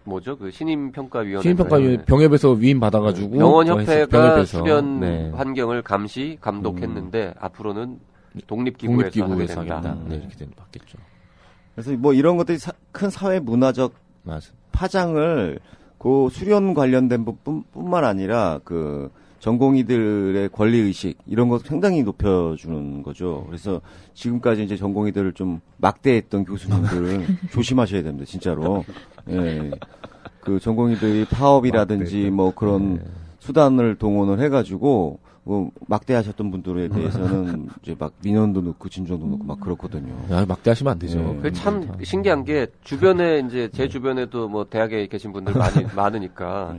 뭐죠? 그 신임평가위원회. 신임평가위원회 병협에서 위임 받아가지고 병원협회가 병협에서. 수련 네. 환경을 감시 감독했는데 앞으로는 독립기구에서 하게 된다. 하겠다. 네, 이렇게 바뀌었죠. 그래서 뭐 이런 것들이 큰 사회 문화적 맞아. 파장을 그 수련 관련된 부분뿐만 아니라 그 전공의들의 권리 의식 이런 것 상당히 높여주는 거죠. 그래서 지금까지 이제 전공의들을 좀 막대했던 교수님들은 조심하셔야 됩니다, 진짜로. 예. 그 전공의들이 파업이라든지 뭐 그런 수단을 동원을 해가지고 뭐 막대하셨던 분들에 대해서는 이제 막 민원도 넣고 진정도 넣고 막 그렇거든요. 야, 막대하시면 안 되죠. 네. 참 신기한 게 주변에 이제 제 주변에도 뭐 대학에 계신 분들 많으니까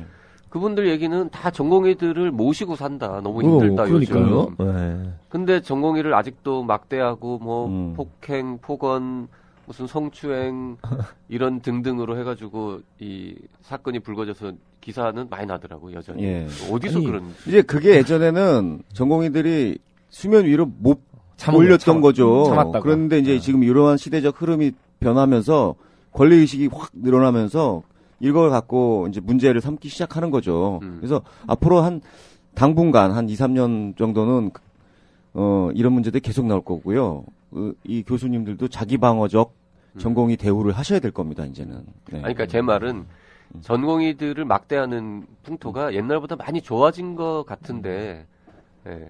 그분들 얘기는 다 전공의들을 모시고 산다. 너무 힘들다 그러니까요. 요즘. 네. 근데 전공의를 아직도 막대하고 뭐 폭행, 폭언, 무슨 성추행 이런 등등으로 해가지고 이 사건이 불거져서 기사는 많이 나더라고 여전히. 예. 어디서 아니, 그런? 이제 그게 예전에는 전공의들이 수면 위로 못 참은 올렸던 거죠. 참았다가. 그런데 이제 지금 이러한 시대적 흐름이 변하면서 권리 의식이 확 늘어나면서 이걸 갖고 이제 문제를 삼기 시작하는 거죠. 그래서 앞으로 한 당분간 한 2, 3년 정도는 이런 문제들이 계속 나올 거고요. 이 교수님들도 자기 방어적 전공의 대우를 하셔야 될 겁니다, 이제는. 네. 아니, 그러니까 제 말은 전공의들을 막대하는 풍토가 옛날보다 많이 좋아진 것 같은데, 예.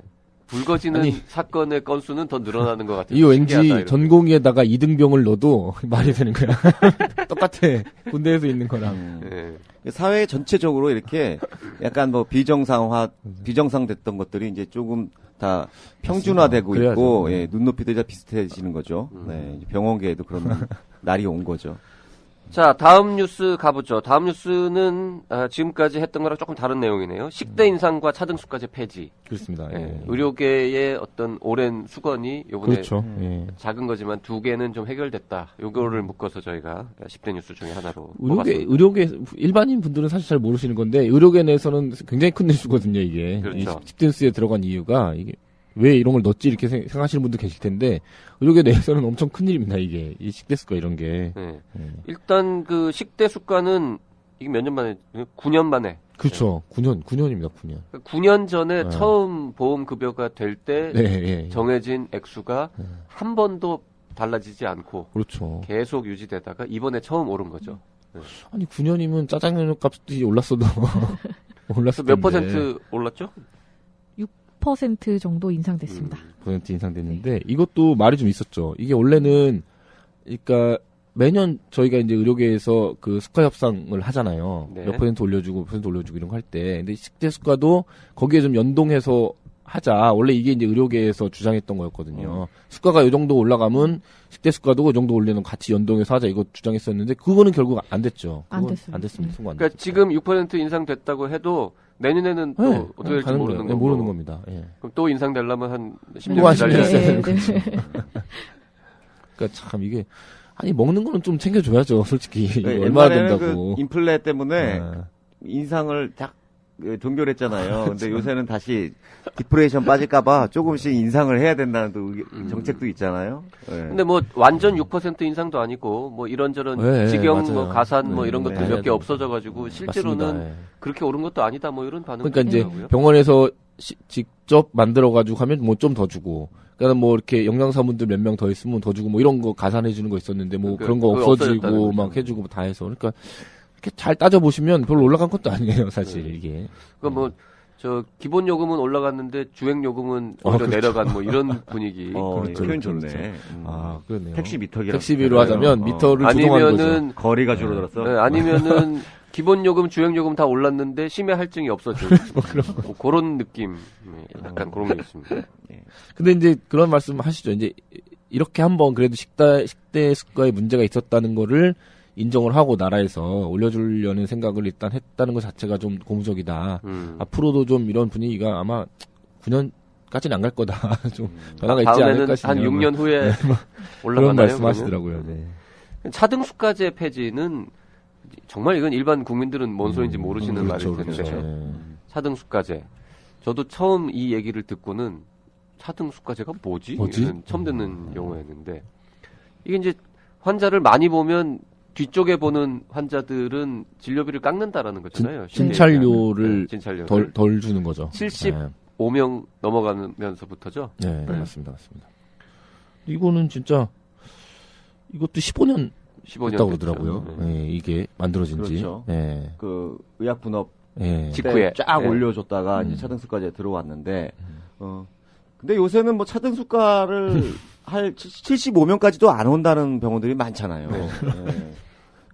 불거지는 사건의 건수는 더 늘어나는 것 같아요. 이거 왠지 전공의에다가 이등병을 넣어도 말이 되는 거야. 똑같아. 군대에서 있는 거랑. 예. 사회 전체적으로 이렇게 약간 뭐 비정상됐던 것들이 이제 조금 다 평준화되고 있고, 예, 눈높이도 다 비슷해지는 거죠. 네, 병원계에도 그런 날이 온 거죠. 자, 다음 뉴스 가보죠. 다음 뉴스는 지금까지 했던 거랑 조금 다른 내용이네요. 식대 인상과 차등수까지 폐지. 그렇습니다. 예. 예. 의료계의 어떤 오랜 수건이 요번에 그렇죠. 예. 작은 거지만 2개는 좀 해결됐다. 요거를 묶어서 저희가 10대 뉴스 중에 하나로 뽑았습니다. 의료계 일반인 분들은 사실 잘 모르시는 건데 의료계 내에서는 굉장히 큰 뉴스거든요. 이게 그렇죠. 10대 뉴스에 들어간 이유가 이게 왜 이런 걸 넣었지 이렇게 생각하시는 분도 계실 텐데 의료계 내에서는 엄청 큰 일입니다. 이게 이 식대 수가 이런 게. 네. 일단 그 식대 수가는 이게 몇 년 만에 9년 만에. 그렇죠. 9년입니다. 9년. 9년 전에 처음 보험 급여가 될 때 정해진 액수가 한 번도 달라지지 않고 그렇죠. 계속 유지되다가 이번에 처음 오른 거죠. 네. 아니 9년이면 짜장면 값이 올랐어도 올랐을 몇 텐데. 퍼센트 올랐죠? 6% 정도 인상됐습니다. 퍼센트 인상됐는데 이것도 말이 좀 있었죠. 이게 원래는 그러니까 매년 저희가 이제 의료계에서 그 수가 협상을 하잖아요. 네. 몇 퍼센트 올려주고 퍼센트 올려주고 이런 거 할 때, 근데 식대 수가도 거기에 좀 연동해서 하자. 원래 이게 이제 의료계에서 주장했던 거였거든요. 수가가 이 정도 올라가면 식대 수가도 그 정도 올리는 같이 연동해서 하자 이거 주장했었는데 그거는 결국 안 됐죠. 안 됐습니다. 안 됐습니다. 통과 안 그러니까 됐죠. 지금 6% 인상됐다고 해도 내년에는 또 어떻게 될지 가는 모르는 거예요. 거고. 모르는 겁니다. 예. 그럼 또 인상되려면 한 또 10년 한 기다려야 10년 돼요. 그러니까 참 이게 아니 먹는 거는 좀 챙겨줘야죠. 솔직히 네, 얼마나 옛날에는 된다고. 그 인플레 때문에 네. 인상을 딱 동결했잖아요. 근데 요새는 다시 디프레이션 빠질까봐 조금씩 인상을 해야 된다는 또 정책도 있잖아요. 네. 근데 뭐 완전 6% 인상도 아니고 뭐 이런저런 네, 직영 맞아요. 뭐 가산 뭐 네, 이런 네, 것들 네. 몇 개 없어져가지고 실제로는 맞습니다. 예. 그렇게 오른 것도 아니다 뭐 이런 반응이 그러니까 이제 있더라고요. 병원에서 직접 만들어가지고 하면 뭐 좀 더 주고, 그러니까 뭐 이렇게 영양사분들 몇 명 더 있으면 더 주고 뭐 이런 거 가산해 주는 거 있었는데 뭐 그러니까 그런 거 그거 없어지고 없어졌다는 막 거죠. 해주고 뭐 다 해서 그러니까 이렇게 잘 따져 보시면 별로 올라간 것도 아니에요 사실 이게. 그러니까 뭐 저 기본 요금은 올라갔는데 주행 요금은 오히려 그렇죠. 내려간 뭐 이런 분위기. 그렇죠, 표현 그렇죠, 좋네. 아 그러네요. 택시 미터기라. 택시비로 하자면 미터를 조정하는 거죠. 아니면은 거리가 줄어들었어. 네, 아니면은 기본 요금, 주행 요금 다 올랐는데 심해 할증이 없어져. 뭐 그런 느낌. 약간 그런 게 있습니다. 근데 이제 그런 말씀 하시죠. 이제 이렇게 한번 그래도 식대 수가에 문제가 있었다는 거를 인정을 하고 나라에서 올려주려는 생각을 일단 했다는 것 자체가 좀 고무적이다. 앞으로도 좀 이런 분위기가 아마 9년까지는 안 갈 거다. 좀 변화가 있지 다음에는 않을까 싶네요. 한 6년 후에 그런 올라가나요? 말씀하시더라고요. 네. 차등수가제 폐지는 정말 이건 일반 국민들은 뭔 소리인지 모르시는 그렇죠, 말일 텐데 그렇죠. 차등수가제. 저도 처음 이 얘기를 듣고는 차등수가제가 뭐지? 이런 처음 듣는 용어였는데 이게 이제 환자를 많이 보면 뒤쪽에 보는 환자들은 진료비를 깎는다라는 거잖아요. 진찰료를 진찰료를 덜 주는 거죠. 75명 넘어가면서부터죠. 네, 맞습니다. 이거는 진짜 이것도 15년 15년 됐다고 됐죠. 그러더라고요. 네, 이게 만들어진 지. 그렇죠. 네. 그 의약 분업 직후에 쫙 네. 올려줬다가 이제 차등수가제 들어왔는데, 근데 요새는 뭐 차등수가를 할 75명까지도 안 온다는 병원들이 많잖아요. 네.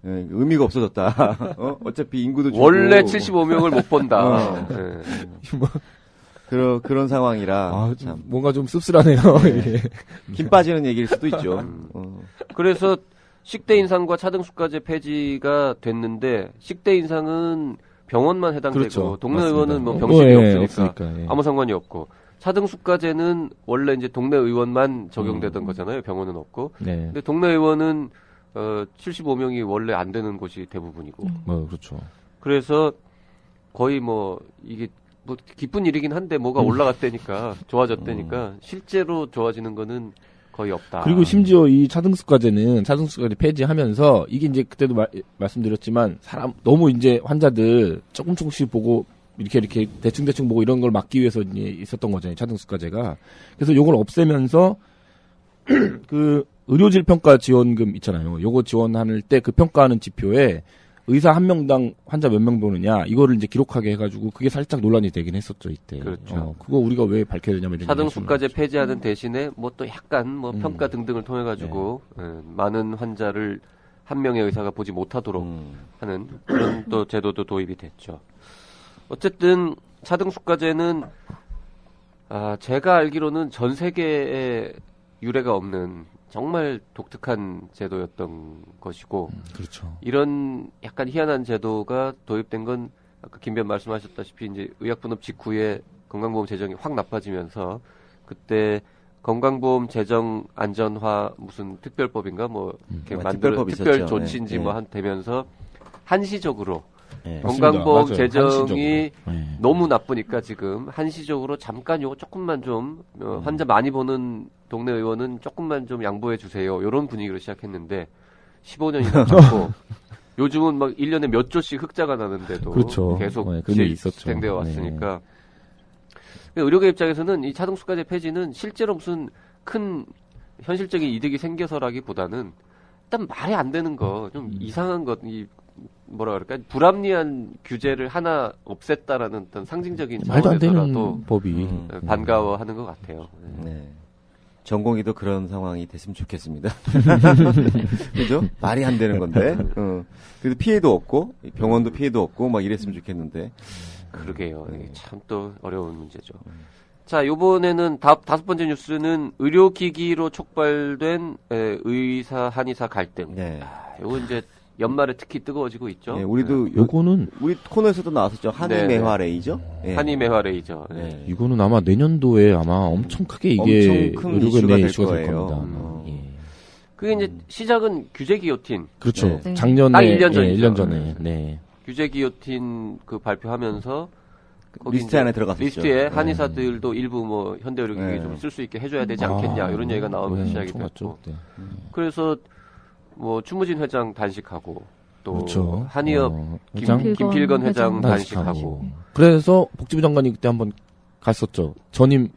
예, 의미가 없어졌다. 어차피 인구도 줄고. 원래 75명을 못 본다. 네. 그런 상황이라. 아, 참. 뭔가 좀 씁쓸하네요. 이게. 힘 빠지는 얘기일 수도 있죠. 그래서 식대 인상과 차등수가제 폐지가 됐는데 식대 인상은 병원만 해당되고 그렇죠. 동네 맞습니다. 의원은 뭐 병실이 없으니까 없으니까, 예. 아무 상관이 없고 차등수가제는 원래 이제 동네 의원만 적용되던 거잖아요. 병원은 없고. 네. 근데 동네 의원은 75명이 원래 안 되는 곳이 대부분이고. 그렇죠. 그래서 거의 뭐 이게 뭐 기쁜 일이긴 한데 뭐가 올라갔다니까 좋아졌다니까 실제로 좋아지는 거는 거의 없다. 그리고 심지어 이 차등수가제는 차등수가제 폐지하면서 이게 이제 그때도 말씀드렸지만 사람 너무 이제 환자들 조금씩 보고 이렇게 대충 보고 이런 걸 막기 위해서 이제 있었던 거잖아요. 차등수가제가. 그래서 요걸 없애면서 그 의료질 평가 지원금 있잖아요. 요거 지원할 때 그 평가하는 지표에 의사 한 명당 환자 몇 명 보느냐 이거를 이제 기록하게 해가지고 그게 살짝 논란이 되긴 했었죠 이때. 그렇죠. 그거 우리가 왜 밝혀야 되냐면 차등수가제 폐지하는 대신에 뭐 또 약간 뭐 평가 등등을 통해 가지고 많은 환자를 한 명의 의사가 보지 못하도록 하는 그런 또 제도도 도입이 됐죠. 어쨌든 차등수가제는 제가 알기로는 전 세계에 유례가 없는 정말 독특한 제도였던 것이고 그렇죠. 이런 약간 희한한 제도가 도입된 건 아까 김변 말씀하셨다시피 이제 의약분업 직후에 건강보험 재정이 확 나빠지면서 그때 건강보험 재정 안전화 무슨 특별법인가 뭐 이렇게 만들어 특별 조치인지 네. 뭐 한 되면서 한시적으로 네. 건강보험 맞습니다. 재정이 한시적으로. 너무 나쁘니까 지금 한시적으로 잠깐 요거 조금만 좀 환자 많이 보는 동네 의원은 조금만 좀 양보해 주세요. 이런 분위기로 시작했는데 15년이나 갔고 요즘은 막 1년에 몇 조씩 흑자가 나는데도 그렇죠. 계속 네, 그게 있었죠. 진행되어 왔으니까 의료계 입장에서는 이 차등수가제 폐지는 실제로 무슨 큰 현실적인 이득이 생겨서라기보다는 일단 말이 안 되는 거, 좀 이상한 것, 이 뭐라 그럴까 불합리한 규제를 하나 없앴다라는 어떤 상징적인 말도 안 차원에서라도 되는 법이 반가워하는 것 같아요. 네. 전공의도 그런 상황이 됐으면 좋겠습니다. 그죠? 말이 안 되는 건데. 그래도 피해도 없고 병원도 피해도 없고 막 이랬으면 좋겠는데. 그러게요. 이게 참 또 어려운 문제죠. 자, 요번에는 다섯 번째 뉴스는 의료기기로 촉발된 의사 한의사 갈등. 네. 요거 이제 연말에 특히 뜨거워지고 있죠. 네, 우리도 요거는 우리 코너에서도 나왔었죠. 한의매화 레이저. 네. 한의매화 레이저. 네. 네. 이거는 아마 내년도에 아마 엄청 크게 이게 엄청 큰 의료계 내 이슈가 될 될 거예요. 겁니다. 예. 그게 이제 시작은 규제 기요틴. 그렇죠. 네. 작년에 딱 1년 전이죠. 1년 전에. 네. 규제 기요틴 그 발표하면서 거기 리스트에 이제 안에 들어갔었죠. 리스트에 한의사들도 일부 뭐 현대 의료기기 네. 좀 쓸 수 있게 해줘야 되지 않겠냐 이런 얘기가 나오면서 시작이 됐고. 네. 그래서 뭐 추무진 회장 단식하고 또 그렇죠. 한의업 회장? 김필건 회장 단식하고. 단식하고 그래서 복지부 장관이 그때 한번 갔었죠. 전임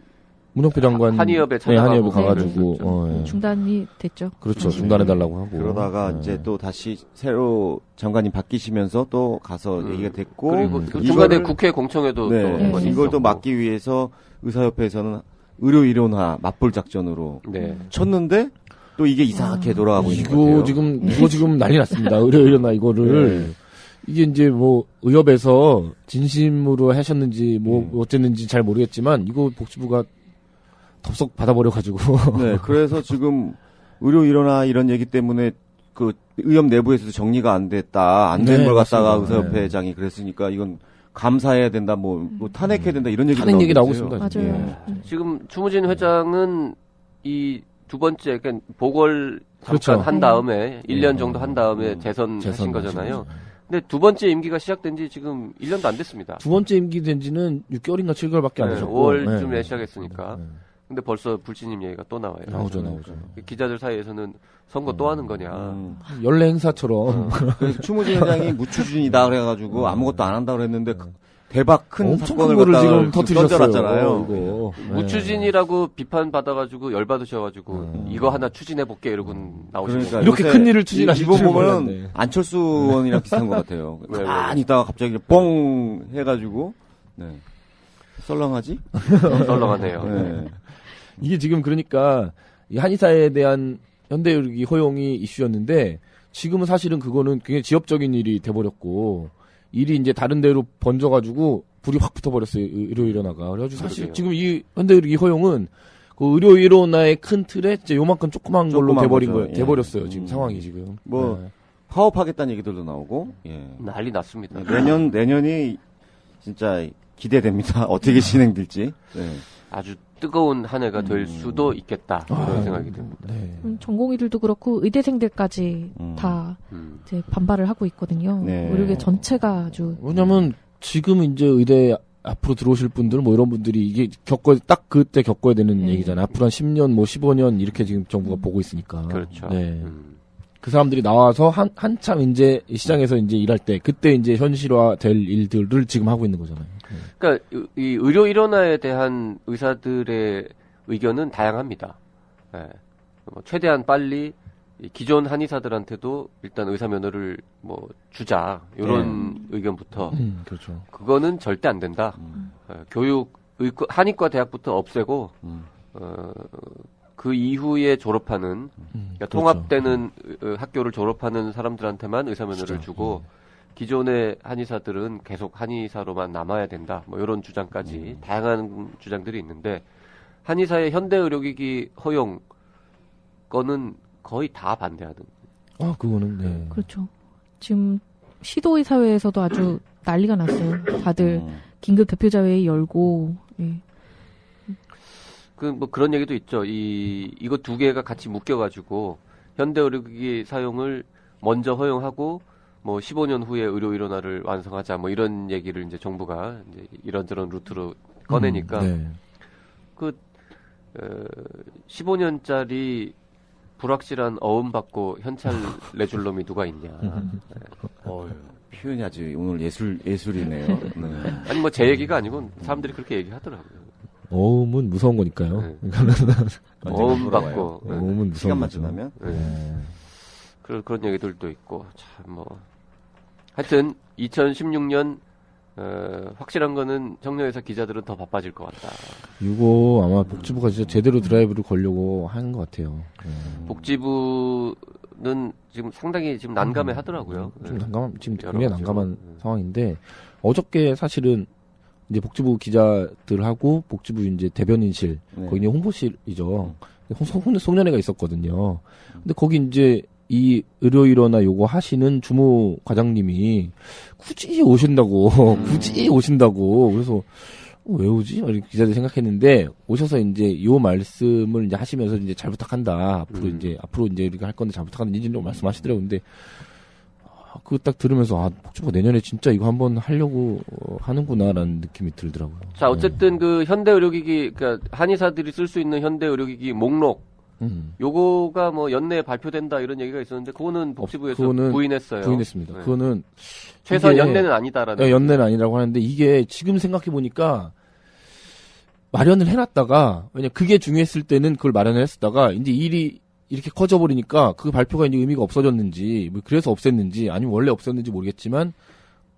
문영표 장관 한의업에 네, 찾아가고 한의업에 네, 가가지고 그랬었죠. 예. 중단이 됐죠. 그렇죠. 중단해달라고 하고 그러다가 이제 또 다시 새로 장관님 바뀌시면서 또 가서 얘기가 됐고 그리고 이거를- 중간에 국회 공청회도 네, 또 네. 한번 이걸 또 있었고. 막기 위해서 의사협회에서는 의료 일원화 맞볼 작전으로 네. 쳤는데 또 이게 이상하게 돌아가고 있는 것 같아요. 이거 지금 난리 났습니다. 의료나 이거를 네. 이게 이제 뭐 의협에서 진심으로 하셨는지 뭐 어쨌는지 잘 모르겠지만 이거 복지부가 덥석 받아버려가지고 네, 그래서 지금 의료 일원화 이런 얘기 때문에 그 의협 내부에서도 정리가 안 됐다, 안 된 네, 걸 갖다가 맞습니다. 의사협회장이 그랬으니까 이건 감사해야 된다, 뭐 탄핵해야 된다 이런 얘기도 탄핵 얘기 나오고 있어요. 있습니다. 맞아요. 지금 추무진 회장은 이 두 번째 그러니까 보궐 잠깐 그렇죠. 한 다음에 1년 정도 한 다음에 재선하신 거잖아요. 근데 두 번째 임기가 시작된 지 지금 1년도 안 됐습니다. 두 번째 임기 된 지는 6개월인가 7개월밖에 안 네, 되셨고 5월쯤에 네. 시작했으니까. 근데 벌써 불신임 얘기가 또 나와요. 나오죠. 기자들 사이에서는 선거 또 하는 거냐. 연례 행사처럼 그래서 추무진 회장이 무추진이다 그래가지고 아무것도 안 한다 그랬는데 대박 큰 엄청 사건을 큰 거를 갖다가 지금 터뜨리셨어요. 던져놨잖아요. 이거. 무추진이라고 비판받아가지고 열받으셔가지고 이거 하나 추진해볼게 이러고 나오시는 그러니까 거예요. 이렇게 요새 큰 일을 추진하실 이거 줄은 보면은 몰랐네. 안철수 의원이랑 비슷한 것 같아요. 왜? 가만히 있다가 갑자기 뻥 해가지고 네. 썰렁하지? 썰렁하네요. 네. 이게 지금 그러니까 이 한의사에 대한 현대의료기 허용이 이슈였는데 지금은 사실은 그거는 굉장히 지엽적인 일이 돼버렸고 일이 이제 다른 데로 번져가지고 불이 확 붙어버렸어요. 의료 일원화가. 그래가지고 사실 그러게요. 지금 이 현대의료기 허용은 그 의료 일원화의 큰 틀에 이제 요만큼 조그만 걸로 조그만 돼버린 거죠. 거예요. 예. 돼버렸어요. 지금 상황이 지금. 뭐 네. 파업하겠다는 얘기들도 나오고 예. 난리 났습니다. 내년이 진짜 기대됩니다. 어떻게 진행될지. 네. 아주 뜨거운 한 해가 될 수도 있겠다. 이런 생각이 듭니다. 네. 전공의들도 그렇고 의대생들까지 다 이제 반발을 하고 있거든요. 네. 의료계 전체가 아주 왜냐면 지금 이제 의대 앞으로 들어오실 분들 뭐 이런 분들이 이게 딱 그때 겪어야 되는 얘기잖아요. 앞으로 한 10년 뭐 15년 이렇게 지금 정부가 보고 있으니까. 그렇죠. 네. 그 사람들이 나와서 한참 이제 시장에서 이제 일할 때 그때 이제 현실화될 일들을 지금 하고 있는 거잖아요. 그러니까 이 의료 일원화에 대한 의사들의 의견은 다양합니다. 예. 뭐 최대한 빨리 이 기존 한의사들한테도 일단 의사 면허를 뭐 주자 이런 의견부터 그렇죠. 그거는 절대 안 된다. 교육 한의과 대학부터 없애고 그 이후에 졸업하는 그러니까 통합되는 학교를 졸업하는 사람들한테만 의사 면허를 주고 기존의 한의사들은 계속 한의사로만 남아야 된다. 뭐 이런 주장까지 다양한 주장들이 있는데 한의사의 현대 의료기기 허용 거는 거의 다 반대하는. 아, 그거는 네. 그렇죠. 지금 시도의 사회에서도 아주 난리가 났어요. 다들 긴급 대표자회의 열고. 예. 그 뭐 그런 얘기도 있죠. 이거 두 개가 같이 묶여가지고 현대 의료기기 사용을 먼저 허용하고 뭐 15년 후에 의료 일원화를 완성하자 뭐 이런 얘기를 이제 정부가 이제 이런저런 루트로 꺼내니까 네. 15년짜리 불확실한 어음 받고 현찰 내줄 놈이 누가 있냐. 표현이 아주 오늘 예술이네요. 네. 아니 뭐 제 얘기가 아니고 사람들이 그렇게 얘기하더라고요. 어음은 무서운 거니까요. 네. 그러니까 어음 받고 네. 어음은 무서운 시간만 거죠. 지나면. 네. 그런 얘기들도 있고 참 뭐 하여튼 2016년 확실한 거는 정려회사 기자들은 더 바빠질 것 같다. 이거 아마 복지부가 진짜 제대로 드라이브를 걸려고 하는 것 같아요. 복지부는 지금 상당히 지금 난감해 하더라고요. 좀 난감한, 지금 여러 굉장히 가지로. 난감한 상황인데, 어저께 사실은 이제 복지부 기자들하고 복지부 이제 대변인실, 네. 거기 이제 홍보실이죠. 송년회가 있었거든요. 근데 거기 이제 이 의료 일원화 요거 하시는 주무 과장님이 굳이 오신다고, 그래서 왜 오지? 이렇게 기자들이 생각했는데 오셔서 이제 요 말씀을 이제 하시면서 이제 잘 부탁한다. 앞으로 이제 이렇게 할 건데 잘 부탁한다. 이런 말씀하시더라고요. 근데 그거 딱 들으면서 복지부가 내년에 진짜 이거 한번 하려고 하는구나라는 느낌이 들더라고요. 자, 어쨌든 그 현대 의료기기 그러니까 한의사들이 쓸 수 있는 현대 의료기기 목록 요거가 뭐 연내에 발표된다 이런 얘기가 있었는데 그거는 복지부에서 그거는 부인했어요. 부인했습니다. 네. 그거는 최소한 이게- 연내는 아니다라는. 연내는 아니라고 하는데 이게 지금 생각해 보니까 마련을 해놨다가 왜냐 그게 중요했을 때는 그걸 마련을 했다가 이제 일이 이렇게 커져 버리니까 그 발표가 이제 의미가 없어졌는지 뭐 그래서 없앴는지 아니면 원래 없었는지 모르겠지만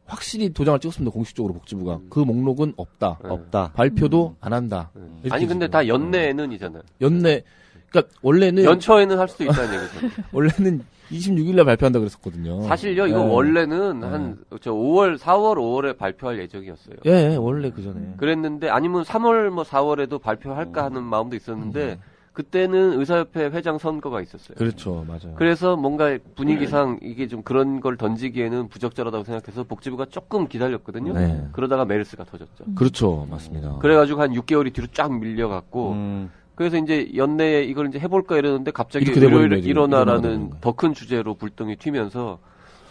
확실히 도장을 찍었습니다. 공식적으로 복지부가 그 목록은 없다. 없다. 발표도 안 한다. 이렇게 아니 근데 지금. 다 연내에는이잖아요. 연내 그러니까 원래는 연초에는 할 수도 있다는 얘기죠. 원래는 26일날 발표한다 그랬었거든요. 사실요, 이거 네. 원래는 한 4월, 5월에 발표할 예정이었어요. 예, 원래 그 전에. 그랬는데 아니면 3월 뭐 4월에도 발표할까 하는 마음도 있었는데 그때는 의사협회 회장 선거가 있었어요. 그렇죠, 맞아요. 그래서 뭔가 분위기상 이게 좀 그런 걸 던지기에는 부적절하다고 생각해서 복지부가 조금 기다렸거든요. 네. 그러다가 메르스가 터졌죠. 그렇죠, 맞습니다. 그래가지고 한 6개월이 뒤로 쫙 밀려갖고 그래서 이제 연내에 이걸 이제 해볼까 이러는데 갑자기 이렇게 돼버린 의료 거지. 일어나라는 더 큰 주제로 불똥이 튀면서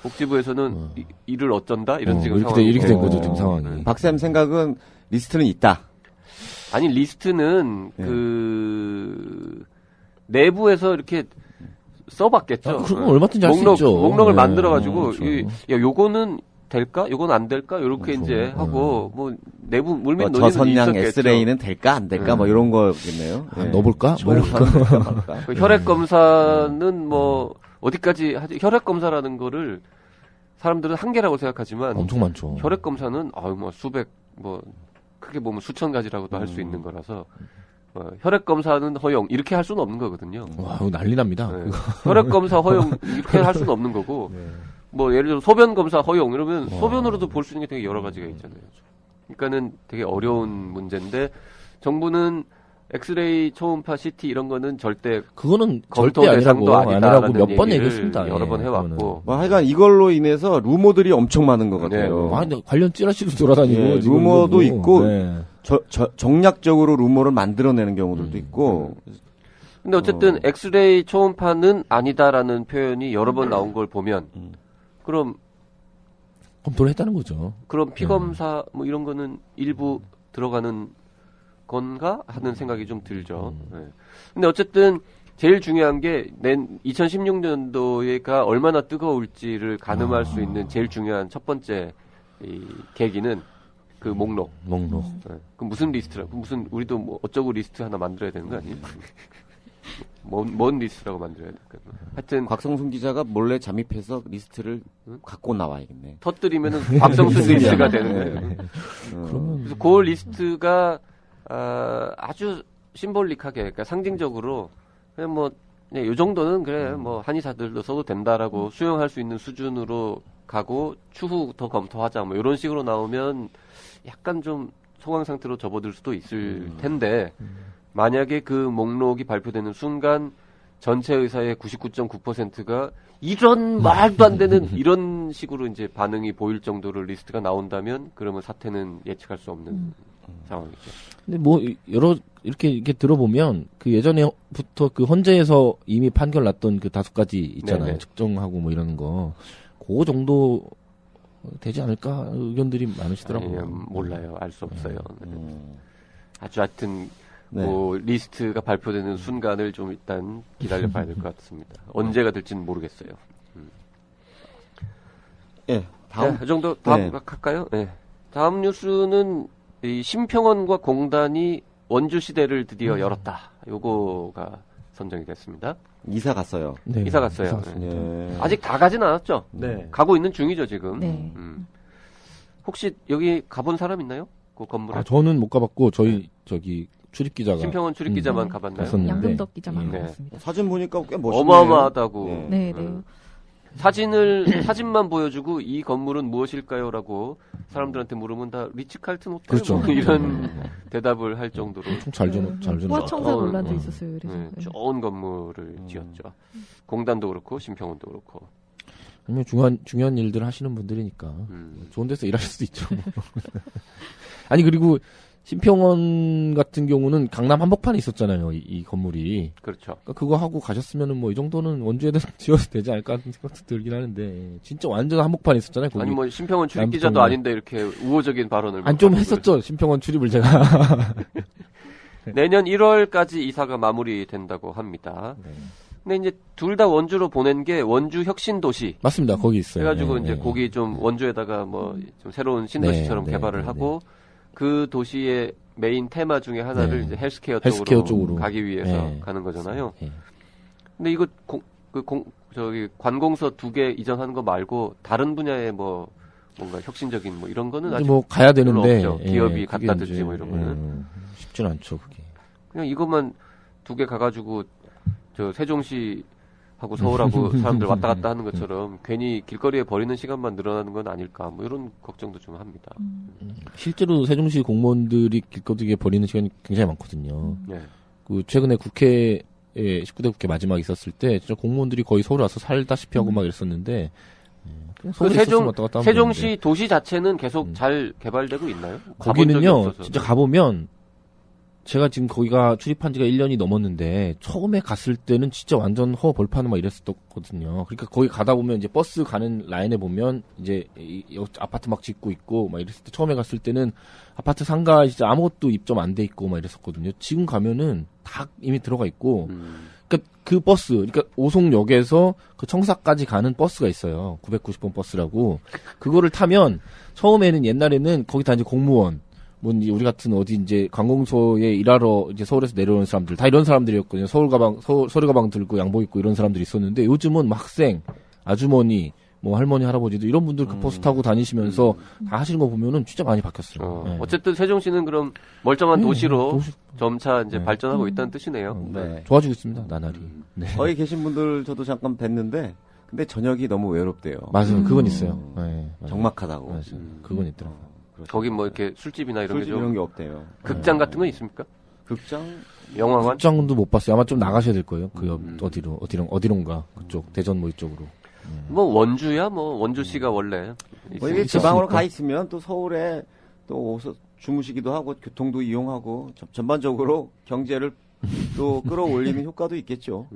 복지부에서는 이를 어쩐다 이런 지금 상황이 이렇게 된 거죠, 지금 상황이. 박쌤 생각은 리스트는 있다. 아니 리스트는 그 내부에서 이렇게 써봤겠죠. 그럼 얼마든지 할 수 있죠. 목록을 네, 만들어가지고 그렇죠. 야 요거는 될까? 요건 안 될까? 요렇게 그렇죠. 이제 하고 뭐 내부 물밑 뭐 논의는 저선량 있었겠죠. S레이는 될까 안 될까 뭐 이런 거겠네요. 넣어볼까? 뭐 이런 거. 그 혈액 검사는 뭐 어디까지 하지? 혈액 검사라는 거를 사람들은 한계라고 생각하지만 엄청 많죠. 혈액 검사는 뭐 수백 뭐 크게 보면 수천 가지라고도 할 수 있는 거라서 혈액 검사는 허용 이렇게 할 수는 없는 거거든요. 와, 이거 난리 납니다. 네. 혈액 검사 허용 이렇게 할 수는 없는 거고 네. 뭐 예를 들어 소변 검사 허용 이러면 와. 소변으로도 볼 수 있는 게 되게 여러 가지가 있잖아요. 그러니까는 되게 어려운 문제인데 정부는 엑스레이, 초음파, CT 이런 거는 절대 그거는 검토 절대 대상도 아니라고 아니다라는 몇 번 얘기를 얘기했습니다. 여러 번 예, 해왔고 뭐 하여간 이걸로 인해서 루머들이 엄청 많은 것 같아요. 네. 아, 근데 관련 찌라시도 돌아다니고 예, 지금 루머도 이거 뭐. 있고 네. 정략적으로 루머를 만들어내는 경우들도 있고 근데 어쨌든 엑스레이, 초음파는 아니다라는 표현이 여러 번 나온 걸 보면 그럼 검토를 했다는 거죠. 피검사 뭐 이런 거는 일부 들어가는 건가 하는 생각이 좀 들죠. 네. 근데 어쨌든 제일 중요한 게 2016년도가 얼마나 뜨거울지를 가늠할 수 있는 제일 중요한 첫 번째 이 계기는 그 목록. 네. 그 무슨 리스트라고? 무슨 우리도 뭐 어쩌고 리스트 하나 만들어야 되는 거 아니에요? 뭔 리스트라고 만들어야 될까? 하여튼 곽성순 기자가 몰래 잠입해서 리스트를 갖고 나와야겠네. 터뜨리면은 곽성순 리스트가 되는 거예요. 그러면 그래서 그 리스트가 아주 심볼릭하게, 그러니까 상징적으로 그냥 뭐 이 정도는 그래 뭐 한의사들도 써도 된다라고 수용할 수 있는 수준으로 가고 추후 더 검토하자 뭐 이런 식으로 나오면 약간 좀 소강 상태로 접어들 수도 있을 텐데 만약에 그 목록이 발표되는 순간 전체 의사의 99.9%가 이런 말도 안 되는 이런 식으로 이제 반응이 보일 정도로 리스트가 나온다면 그러면 사태는 예측할 수 없는 상황이죠. 근데 뭐 이렇게 들어보면 그 예전에부터 그 헌재에서 이미 판결 났던 그 5가지 있잖아요. 네네. 측정하고 뭐 이런 거. 그 정도 되지 않을까 의견들이 많으시더라고요. 아니, 몰라요. 알 수 없어요. 아주 하여튼 네. 뭐 리스트가 발표되는 순간을 좀 일단 기다려 봐야 될 것 같습니다. 언제가 될지는 모르겠어요. 예, 다음. 네, 이 정도 다음 네. 할까요? 네. 다음 뉴스는 이 심평원과 공단이 원주 시대를 드디어 열었다. 요거가 선정이 됐습니다. 이사 갔어요. 네, 이사 갔어요. 이사 갔습니다. 예. 아직 다 가진 않았죠? 네. 가고 있는 중이죠, 지금. 네. 혹시 여기 가본 사람 있나요? 그 건물에? 아, 저는 못 가봤고 저희 저기 출입 기자가 심평원 출입 기자만 가봤나요? 갔었는데. 양금덕 기자만 네. 가봤습니다. 사진 보니까 꽤 멋있네요. 어마어마하다고. 네. 네, 네. 사진만 보여주고 이 건물은 무엇일까요?라고 사람들한테 물으면 다 리츠칼튼 호텔 그렇죠. 뭐 이런 대답을 할 정도로 엄청 잘 좀. 호화청사 어, 논란도 있었어요. 그래서. 네, 좋은 건물을 지었죠. 공단도 그렇고 심평원도 그렇고. 아니면 중요한 일들 하시는 분들이니까 좋은 데서 일하실 수도 있죠. 아니 그리고 심평원 같은 경우는 강남 한복판에 있었잖아요. 이 건물이. 그렇죠. 그러니까 그거 하고 가셨으면은 뭐 이 정도는 원주에다 지어도 되지 않을까 하는 생각도 들긴 하는데 진짜 완전 한복판에 있었잖아요. 거기. 아니 뭐 심평원 출입 남쪽 기자도 아닌데 이렇게 우호적인 발언을. 안 좀 했었죠. 심평원 출입을 제가. 내년 1월까지 이사가 마무리된다고 합니다. 네. 근데 이제 둘 다 원주로 보낸 게 원주 혁신도시. 맞습니다. 거기 있어요. 해가지고 네, 이제 네. 거기 좀 원주에다가 뭐 좀 새로운 신도시처럼 네, 개발을 네, 하고 그 도시의 메인 테마 중에 하나를 네. 이제 헬스케어 헬스케어 쪽으로 쪽으로. 가기 위해서 네. 가는 거잖아요. 네. 근데 이거 저기 관공서 2개 이전하는 거 말고 다른 분야의 뭐 뭔가 혁신적인 뭐 이런 거는 이제 아직 뭐 가야 별로 되는데 없죠. 기업이 예, 갖다 그게 듣지 이제, 뭐 이런 거는. 쉽진 않죠. 그게. 그냥 이것만 2개 가가지고 저 세종시 하고 서울하고 사람들 왔다 갔다 하는 것처럼 괜히 길거리에 버리는 시간만 늘어나는 건 아닐까 뭐 이런 걱정도 좀 합니다. 실제로 세종시 공무원들이 길거리에 버리는 시간이 굉장히 많거든요. 네. 그 최근에 국회에 19대 국회 마지막 있었을 때 진짜 공무원들이 거의 서울에 와서 살다시피 하고 막 이랬었는데 그냥 그 서울에 있었으면 왔다 갔다 하면 세종시 되는데. 도시 자체는 계속 잘 개발되고 있나요? 가본 적이 거기는요 없어서. 진짜 가보면 제가 지금 거기가 출입한 지가 1년이 넘었는데 처음에 갔을 때는 진짜 완전 허벌판을 막 이랬었거든요. 그러니까 거기 가다 보면 이제 버스 가는 라인에 보면 이제 아파트 막 짓고 있고 막 이랬을 때 처음에 갔을 때는 아파트 상가 진짜 아무것도 입점 안 돼 있고 막 이랬었거든요. 지금 가면은 다 이미 들어가 있고 그러니까 그 버스 그러니까 오송역에서 그 청사까지 가는 버스가 있어요. 990번 버스라고. 그거를 타면 처음에는 옛날에는 거기 다 이제 공무원 뭐 우리 같은 어디 이제 관공서에 일하러 이제 서울에서 내려오는 사람들 다 이런 사람들이었거든요. 서울 가방 들고 양복 입고 이런 사람들이 있었는데 요즘은 막 학생, 아주머니, 뭐 할머니 할아버지도 이런 분들 그 버스 타고 다니시면서 다 하시는 거 보면은 진짜 많이 바뀌었어요. 네. 어쨌든 세종시는 그럼 멀쩡한 도시로 도시- 점차 이제 네. 발전하고 있다는 뜻이네요. 네. 좋아지고 있습니다. 나날이. 네. 거기 계신 분들 저도 잠깐 뵀는데 근데 저녁이 너무 외롭대요. 맞아요. 그건 있어요. 네, 맞아요. 적막하다고. 맞아요. 그건 있더라고요. 거기 뭐 이렇게 술집이나 이런 게 술집 이런 좀 게 없대요. 극장 같은 건 있습니까? 극장 영화관? 극장도 못 봤어요. 아마 좀 나가셔야 될 거예요. 그 어디론가 그쪽 대전 뭐 이쪽으로. 뭐 원주야 뭐 원주시가 원래 뭐 이게 있으니까. 지방으로 가 있으면 또 서울에 또 오서 주무시기도 하고 교통도 이용하고 전반적으로 경제를 또 끌어올리는 효과도 있겠죠.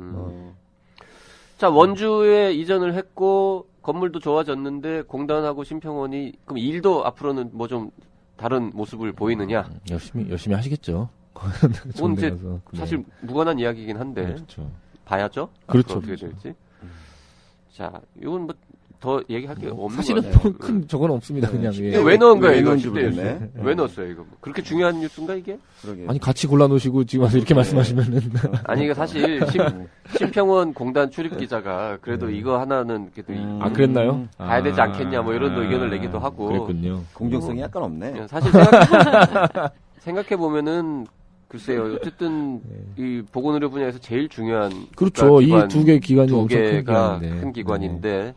자, 원주에 이전을 했고 건물도 좋아졌는데 공단하고 심평원이 그럼 일도 앞으로는 뭐 좀 다른 모습을 보이느냐? 열심히 하시겠죠. 그건 이제 데라서. 네. 사실 무관한 이야기긴 한데 그렇죠. 봐야죠. 그렇죠, 앞으로 어떻게 그렇죠. 될지. 자, 이건 뭐 더 얘기할 게 없는 사실은 것 같아요. 큰 저건 없습니다. 그냥 예. 이거 왜 넣은 거예요, 이거? 넣은지 10대 모르겠네. 뉴스. 왜 넣었어요, 이거? 그렇게 중요한 뉴스인가, 이게? 그러게. 아니 같이 골라 놓으시고 지금 와서 이렇게 말씀하시면은 아니, 이거 사실 심평원 공단 출입 기자가 그래도 이거 하나는 그래도 아 그랬나요? 가야 되지 않겠냐, 뭐 이런 의견을 내기도 하고. 그랬군요. 공정성이 약간 없네. 사실 생각해 보면은 글쎄요. 어쨌든 이 보건의료 분야에서 제일 중요한 그렇죠. 이 기관 두 개 기관이 두 엄청 큰 개가 기관인데. 큰 기관인데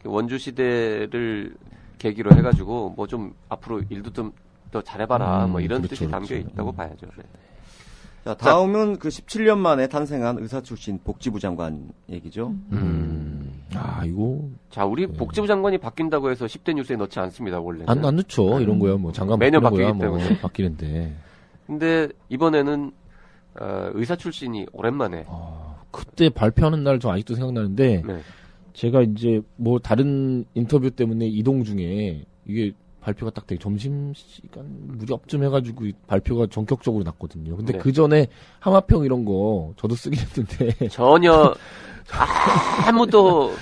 원주 시대를 계기로 해가지고 뭐 좀 앞으로 일도 좀 더 잘해봐라 뭐 이런 그렇죠, 뜻이 담겨 그렇죠. 있다고 봐야죠. 네. 자, 다음은 그 17년 만에 탄생한 의사 출신 복지부 장관 얘기죠. 아 이거 자, 우리 복지부 장관이 바뀐다고 해서 10대 뉴스에 넣지 않습니다 원래는. 안 넣죠. 이런 거야 뭐 장관 매년 바뀌는 거야, 바뀌기 뭐 때문에. 바뀌는데. 근데 이번에는 의사 출신이 오랜만에 그때 발표하는 날 저 아직도 생각나는데 네. 제가 이제 뭐 다른 인터뷰 때문에 이동 중에 이게 발표가 딱 되게 점심시간 무렵쯤 해가지고 발표가 전격적으로 났거든요. 근데 네. 그 전에 함화평 이런 거 저도 쓰긴 했는데 전혀 아무도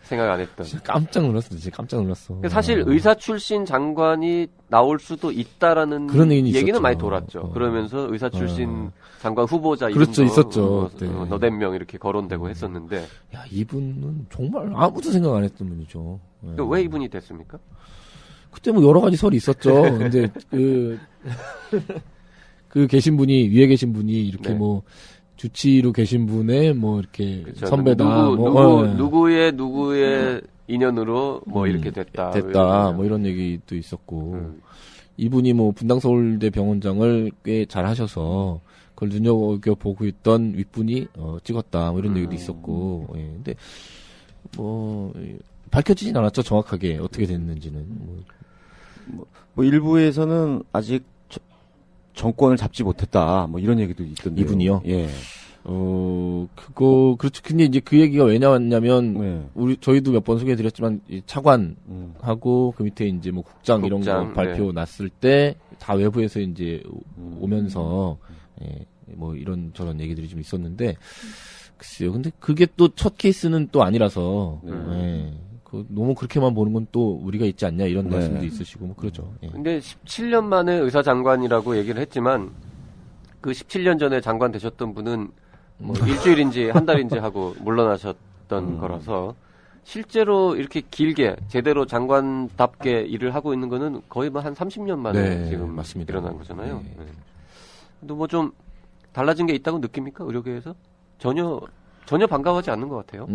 생각 안 했던. 깜짝 놀랐어. 진짜 깜짝 놀랐어. 사실 의사 출신 장관이 나올 수도 있다라는 그런 얘기는 얘기는 있었죠. 많이 돌았죠. 그러면서 의사 출신 장관 후보자 그렇죠, 이름도 있었죠. 네. 너댓 명 이렇게 거론되고 했었는데 야 이분은 정말 아무도 생각 안 했던 분이죠. 네. 왜 이분이 됐습니까? 그때 뭐 여러 가지 설이 있었죠. 근데 그 계신 분이 위에 계신 분이 이렇게 네. 뭐 주치로 계신 분의 뭐 이렇게 그쵸. 선배다. 누구의 인연으로 뭐 이렇게 됐다. 뭐 이런 얘기도 있었고 이분이 뭐 분당서울대 병원장을 꽤 잘하셔서 그걸 눈여겨보고 있던 윗분이 찍었다 뭐 이런 얘기도 있었고 예. 근데 뭐 밝혀지진 않았죠. 정확하게 어떻게 됐는지는 뭐 일부에서는 아직 정권을 잡지 못했다. 뭐 이런 얘기도 있던데. 이분이요? 예. 그거 그렇죠. 근데 이제 그 얘기가 왜 나왔냐면 네. 저희도 몇 번 소개해드렸지만 이 차관하고 그 밑에 이제 뭐 국장 이런 거 발표 네. 났을 때 다 외부에서 이제 오면서 예, 뭐 이런 저런 얘기들이 좀 있었는데 글쎄요. 근데 그게 또 첫 케이스는 또 아니라서 예, 너무 그렇게만 보는 건 또 우리가 있지 않냐 이런 말씀도 있으시고 뭐 그러죠. 예. 근데 17년 만에 의사 장관이라고 얘기를 했지만 그 17년 전에 장관 되셨던 분은 뭐 일주일인지 한 달인지 하고 물러나셨던 거라서 실제로 이렇게 길게 제대로 장관답게 일을 하고 있는 거는 거의 뭐 한 30년 만에 네, 지금 맞습니다. 일어난 거잖아요. 네. 네. 근데 뭐 좀 달라진 게 있다고 느낍니까? 의료계에서? 전혀 반가워하지 않는 것 같아요.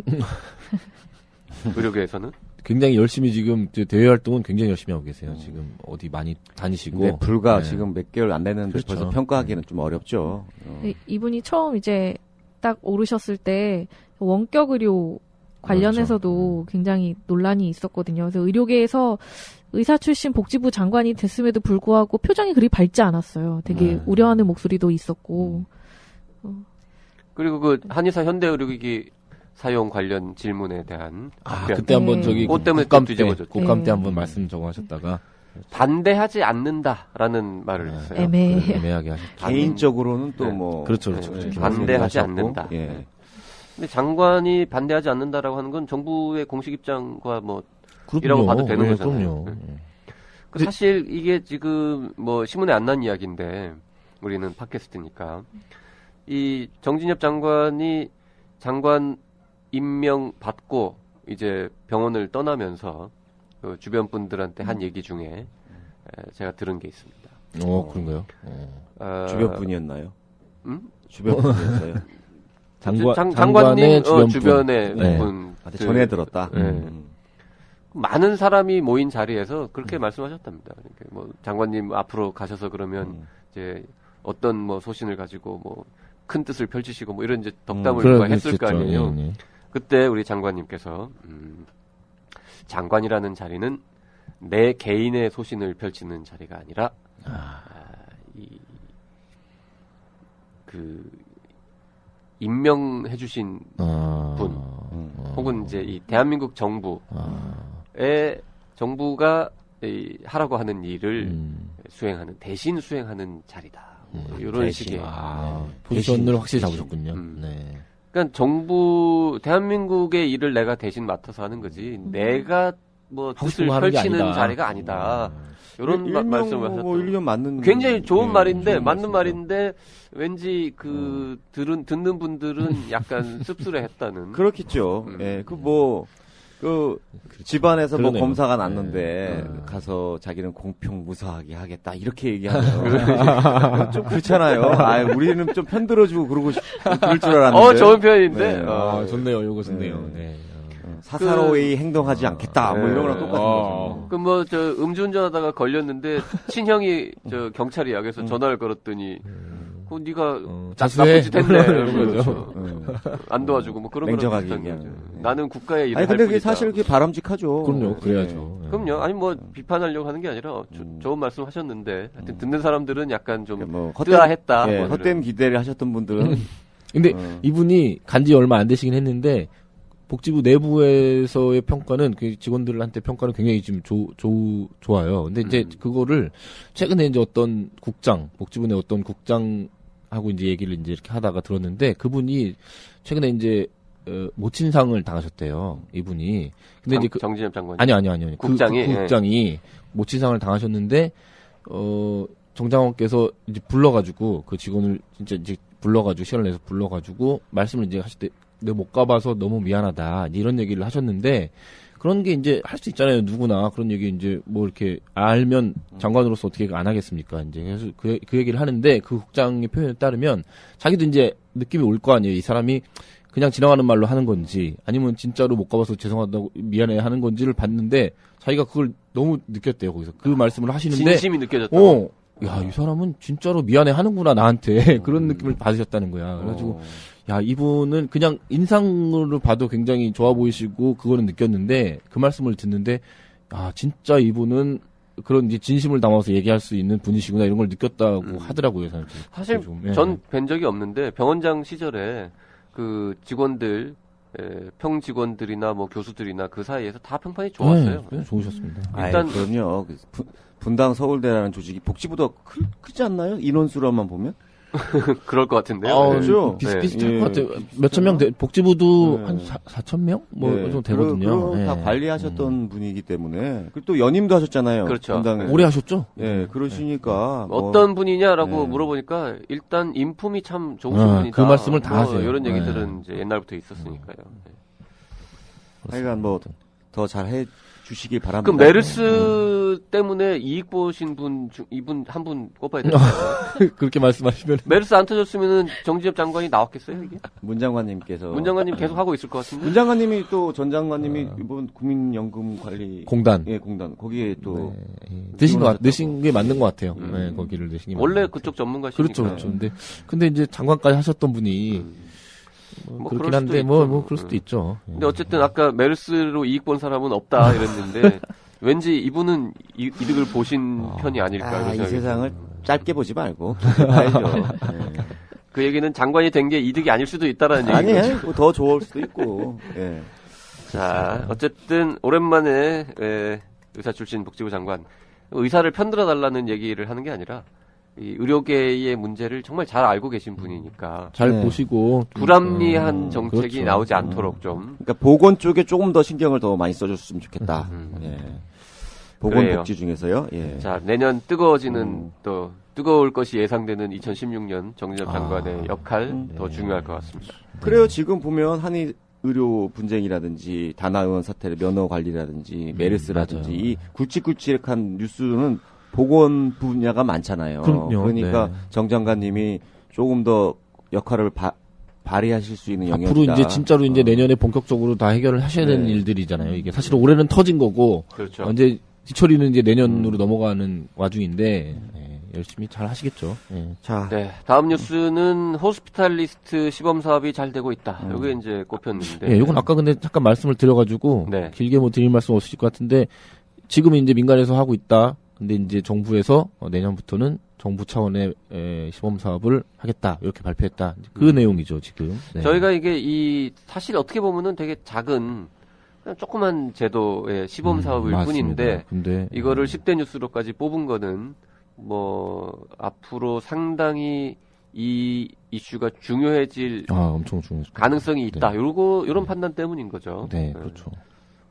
의료계에서는. 굉장히 열심히 지금 대외 활동은 굉장히 열심히 하고 계세요. 지금 어디 많이 다니시고. 근데 불과 네. 지금 몇 개월 안 됐는데 그렇죠. 벌써 평가하기는 좀 어렵죠. 네, 이분이 처음 이제 딱 오르셨을 때 원격 의료 관련해서도 굉장히 논란이 있었거든요. 그래서 의료계에서 의사 출신 복지부 장관이 됐음에도 불구하고 표정이 그리 밝지 않았어요. 되게 우려하는 목소리도 있었고. 그리고 그 한의사 현대의료기기 사용 관련 질문에 대한 답변. 그때 한번 저기 그것 때문에 국감 뒤집어졌죠. 국감 때 한번 말씀 적어하셨다가 반대하지 않는다라는 말을 했어요. 애매하게 하셨죠. 개인적으로는 또 뭐 그렇죠. 반대하지 않는다. 예. 근데 장관이 반대하지 않는다라고 하는 건 정부의 공식 입장과 뭐 그럼요. 이라고 봐도 되는 네, 거잖아요. 그럼요. 그 사실 이게 지금 뭐 신문에 안 난 이야기인데 우리는 팟캐스트니까 이 정진엽 장관이 장관 임명 받고 이제 병원을 떠나면서 그 주변 분들한테 한 얘기 중에 제가 들은 게 있습니다. 그런가요? 주변 분이었나요? 주변 뭐? 분이었어요. 장관님 주변의 네. 분. 전해 들었다. 많은 사람이 모인 자리에서 그렇게 말씀하셨답니다. 그러니까 뭐 장관님 앞으로 가셔서 그러면 이제 어떤 뭐 소신을 가지고 뭐 큰 뜻을 펼치시고 뭐 이런 이제 덕담을 누가 했을 거 아니에요. 예. 그때 우리 장관님께서 장관이라는 자리는 내 개인의 소신을 펼치는 자리가 아니라 그 임명해주신 분 혹은 이제 이 대한민국 정부의 정부가 하라고 하는 일을 수행하는 대신 수행하는 자리다. 이런 식의 포지션을 확실히 잡으셨군요. 네. 그러니까 정부 대한민국의 일을 내가 대신 맡아서 하는 거지. 내가 뭐 뜻을 펼치는 자리가 아니다. 이런 말씀을 하셨죠. 1년 맞는 굉장히 좋은 말인데 좋은 맞는 말씀이죠. 말인데 왠지 그 듣는 분들은 약간 씁쓸해했다는. 그렇겠죠. 예, 그 집안에서 뭐 그러네요. 검사가 났는데 가서 자기는 공평무사하게 하겠다 이렇게 얘기하면 좀 그렇잖아요. 우리는 좀 편들어주고 그럴 줄 알았는데. 좋은 표현인데. 네. 좋네요. 요거 좋네요. 네. 사사로이 행동하지 않겠다. 뭐 이런 거랑 똑같은 거죠. 그 뭐 저 음주운전하다가 걸렸는데 친형이 저 경찰이야. 그래서 전화를 걸었더니 그 네가 자수해. 나쁜 짓 했네. 이런 거죠. 안 도와주고 뭐 그런 냉정하게 거랑 얘기하는. 비슷한 거죠. 나는 국가의 일을 아니 할 근데 그게 뿐이다. 사실 그게 바람직하죠. 그럼요. 그래야죠. 네. 그럼요. 아니 뭐 비판하려고 하는 게 아니라 좋은 말씀하셨는데 하여튼 듣는 사람들은 약간 좀 뭐 뜨아했다. 예, 뭐 헛된 기대를 하셨던 분들은 근데 이분이 간지 얼마 안 되시긴 했는데 복지부 내부에서의 평가는 그 직원들한테 평가는 굉장히 지금 좋아요. 근데 이제 그거를 최근에 이제 어떤 복지부 내 어떤 국장하고 이제 얘기를 이제 이렇게 하다가 들었는데 그분이 최근에 이제 모친상을 당하셨대요. 이분이. 근데 이제 정진엽 장관이 아니요. 국장이 그 국장이 모친상을 당하셨는데 정장원께서 이제 불러가지고 그 직원을 진짜 이제 불러가지고 시간을 내서 불러가지고 말씀을 이제 하실 때 내가 못 가봐서 너무 미안하다 이런 얘기를 하셨는데 그런 게 이제 할 수 있잖아요. 누구나 그런 얘기 이제 뭐 이렇게 알면 장관으로서 어떻게 안 하겠습니까? 이제 그래서 그 얘기를 하는데 그 국장의 표현에 따르면 자기도 이제 느낌이 올 거 아니에요. 이 사람이 그냥 지나가는 말로 하는 건지 아니면 진짜로 못 가봐서 죄송하다고 미안해 하는 건지를 봤는데 자기가 그걸 너무 느꼈대요. 거기서 그 말씀을 하시는데 진심이 느껴졌다고. 야, 이 사람은 진짜로 미안해 하는구나 나한테 그런 느낌을 받으셨다는 거야. 그래가지고 야, 이분은 그냥 인상으로 봐도 굉장히 좋아 보이시고 그거는 느꼈는데 그 말씀을 듣는데 아, 진짜 이분은 그런 이제 진심을 담아서 얘기할 수 있는 분이시구나 이런 걸 느꼈다고 하더라고요. 사실 전 뵌 적이 없는데 병원장 시절에 그 직원들 평 직원들이나 뭐 교수들이나 그 사이에서 다 평판이 좋았어요. 네, 좋으셨습니다. 일단 그럼요. 분당 서울대라는 조직이 복지보다 크지 않나요? 인원수로만 보면? 그럴 것 같은데요. 그렇죠. 비슷비슷할 것 같아요. 몇천 명, 복지부도 한 4천 명? 뭐, 정도 되거든요. 다 관리하셨던 분이기 때문에. 그리고 또 연임도 하셨잖아요. 그렇죠. 분당에서. 오래 하셨죠? 예, 그러시니까. 어떤 분이냐라고 물어보니까 일단 인품이 참 좋으신 분이다. 그 말씀을 다 하세요. 이런 얘기들은 이제 옛날부터 있었으니까요. 하여간 뭐, 더 잘 해주시길 바랍니다. 그럼 메르스 때문에 이익 보신 분, 이분 한 분 꼽아야 되나요? 그렇게 말씀하시면. 메르스 안 터졌으면은 정진엽 장관이 나왔겠어요, 이게? 문 장관님께서. 문 장관님 계속 하고 있을 것 같은데? 문 장관님이 또 전 장관님이 이번 국민연금관리. 공단. 예, 공단. 거기에 또. 넣으신 게 맞는 것 같아요. 네, 거기를 넣으신 게 원래 맞는 그쪽 전문가시니까. 그렇죠. 근데 이제 장관까지 하셨던 분이. 뭐 그렇긴 한데, 그럴 수도 있죠. 근데 어쨌든 아까 메르스로 이익 본 사람은 없다 이랬는데, 왠지 이분은 이득을 보신 편이 아닐까. 이 세상을 짧게 보지 말고, 깊게 봐야죠. 네. 그 얘기는 장관이 된 게 이득이 아닐 수도 있다라는 얘기죠. 아니에요. 뭐 더 좋을 수도 있고. 예. 자, 어쨌든 오랜만에 의사 출신 복지부 장관 의사를 편들어 달라는 얘기를 하는 게 아니라 이 의료계의 문제를 정말 잘 알고 계신 분이니까 잘 보시고 불합리한 정책이 그렇죠. 나오지 않도록 좀. 그러니까 보건 쪽에 조금 더 신경을 더 많이 써줬으면 좋겠다. 예. 보건복지 중에서요. 예. 자, 내년 뜨거워지는 또 뜨거울 것이 예상되는 2016년 정진엽 장관의 역할 더 중요할 것 같습니다. 그래요. 지금 보면 한의 의료 분쟁이라든지 다나 의원 사태 면허 관리라든지 메르스라든지 맞아요. 이 굵직굵직한 뉴스는 보건 분야가 많잖아요. 그럼요. 그러니까 네. 정 장관님이 조금 더 역할을 발휘하실 수 있는 영역이다. 앞으로 이제 진짜로 이제 내년에 본격적으로 다 해결을 하셔야 되는 네. 일들이잖아요. 이게 사실 올해는 터진 거고 그렇죠. 이제 뒤처리는 이제 내년으로 넘어가는 와중인데 열심히 잘 하시겠죠. 예. 자, 네, 다음 뉴스는 호스피탈리스트 시범 사업이 잘 되고 있다. 이게 이제 꼽혔는데. 예, 이건 아까 근데 잠깐 말씀을 드려가지고 네. 길게 뭐 드릴 말씀 없으실 것 같은데 지금은 이제 민간에서 하고 있다. 근데 이제 정부에서 내년부터는 정부 차원의 시범 사업을 하겠다 이렇게 발표했다. 그 내용이죠 지금. 네. 저희가 이게 사실 어떻게 보면은 되게 작은 그냥 조그만 제도의 시범 사업일 맞습니다. 뿐인데 근데 이거를 10대 뉴스로까지 뽑은 거는 뭐 앞으로 상당히 이 이슈가 중요해질 엄청 중요해요. 가능성이 있다. 네. 요런 판단 때문인 거죠. 네, 그렇죠.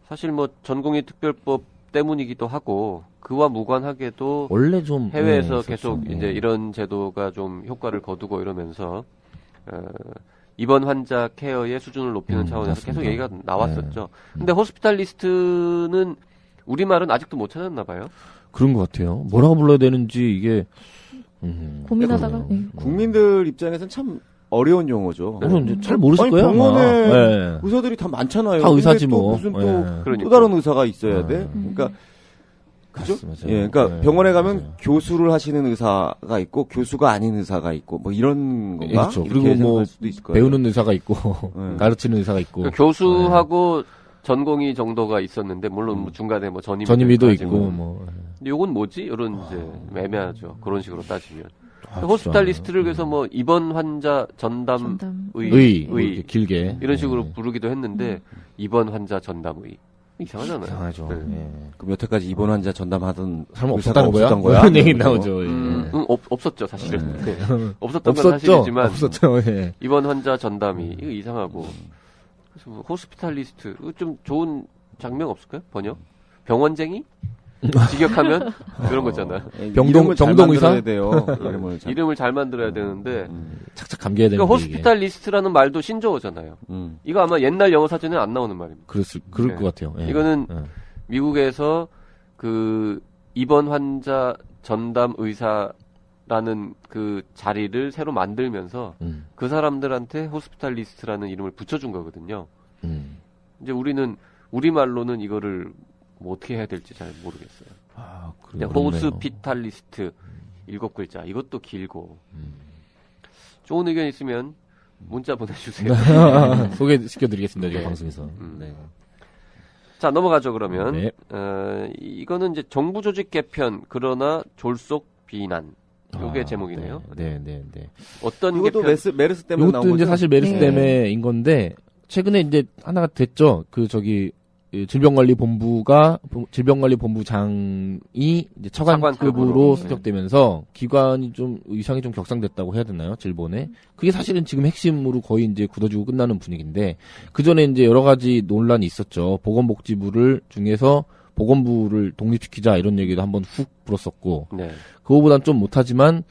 사실 뭐 전공의 특별법 때문이기도 하고 그와 무관하게도 원래 좀 해외에서 있었죠. 계속 예. 이제 이런 제도가 좀 효과를 거두고 이러면서 입원 환자 케어의 수준을 높이는 차원에서 맞습니다. 계속 얘기가 나왔었죠. 근데 호스피탈리스트는 우리말은 아직도 못 찾았나 봐요. 그런 것 같아요. 뭐라고 불러야 되는지 이게 고민하다가 국민들 입장에서는 참 어려운 용어죠. 이제 잘 모르실 아니, 거예요. 병원에 아마. 예. 의사들이 다 많잖아요. 다 의사지 근데 또 뭐. 무슨 또, 예. 그러니까. 또 다른 의사가 있어야 돼. 그러니까 그죠? 맞아요. 예, 그러니까 예, 병원에 가면 맞아요. 교수를 하시는 의사가 있고 교수가 아닌 의사가 있고 뭐 이런 건가? 예, 그렇죠. 이렇게 그리고 뭐 생각할 수도 있을 거예요. 배우는 의사가 있고 가르치는 의사가 있고 그 교수하고 전공의 정도가 있었는데 물론 뭐 중간에 뭐 전임의도 가지고. 있고 뭐. 근데 요건 뭐지? 이런 이제 애매하죠. 그런 식으로 따지면. 아, 호스피탈리스트를 그래서 뭐 입원 환자 전담의 뭐 이렇게 길게 이런 식으로 예. 부르기도 했는데 입원 환자 전담의 이상하잖아요. 이상하죠. 네. 예. 그럼 여태까지 입원 환자 전담하던 사람 의사가 없었다는 거야? 없었던 거야? 그런 얘기 나오죠. 예. 없었죠 사실은. 네. 없었던 건 없었죠. 사실이지만 없었죠. 예. 입원 환자 전담의 이거 이상하고 그래서 뭐 호스피탈리스트 이거 좀 좋은 장명 없을까요? 번역? 병원쟁이? 직역하면 그런 거잖아. 이름을 잘 병동 의사? 만들어야 돼요. 이름을 잘 만들어야 되는데 착착 감겨야 되는 그러니까 게 이게. 호스피탈리스트라는 말도 신조어잖아요. 이거 아마 옛날 영어 사전에 안 나오는 말입니다. 그럴 네. 것 같아요. 예. 이거는 예. 미국에서 그 입원 환자 전담 의사라는 그 자리를 새로 만들면서 그 사람들한테 호스피탈리스트라는 이름을 붙여준 거거든요. 이제 우리는 우리말로는 이거를 뭐 어떻게 해야 될지 잘 모르겠어요. 근데 호스피탈리스트 7글자 이것도 길고 좋은 의견 있으면 문자 보내주세요. 소개시켜드리겠습니다. 저희 네. 방송에서. 네. 자 넘어가죠 그러면. 네. 이거는 이제 정부 조직 개편 그러나 졸속 비난. 요게 제목이네요. 네. 어떤 이것도 개편? 메르스 때문에 나온 이것도 거죠? 이제 사실 메르스 네. 때문에인 건데 최근에 이제 하나가 됐죠. 질병관리본부장이 이제 차관급으로 차관급으로. 수격되면서 기관이 좀 의상이 좀 격상됐다고 해야 되나요? 질본에. 그게 사실은 지금 핵심으로 거의 이제 굳어지고 끝나는 분위기인데 그 전에 이제 여러 가지 논란이 있었죠. 보건복지부를 중에서 보건부를 독립시키자 이런 얘기도 한번 훅 불었었고 네. 그거보단 좀 못하지만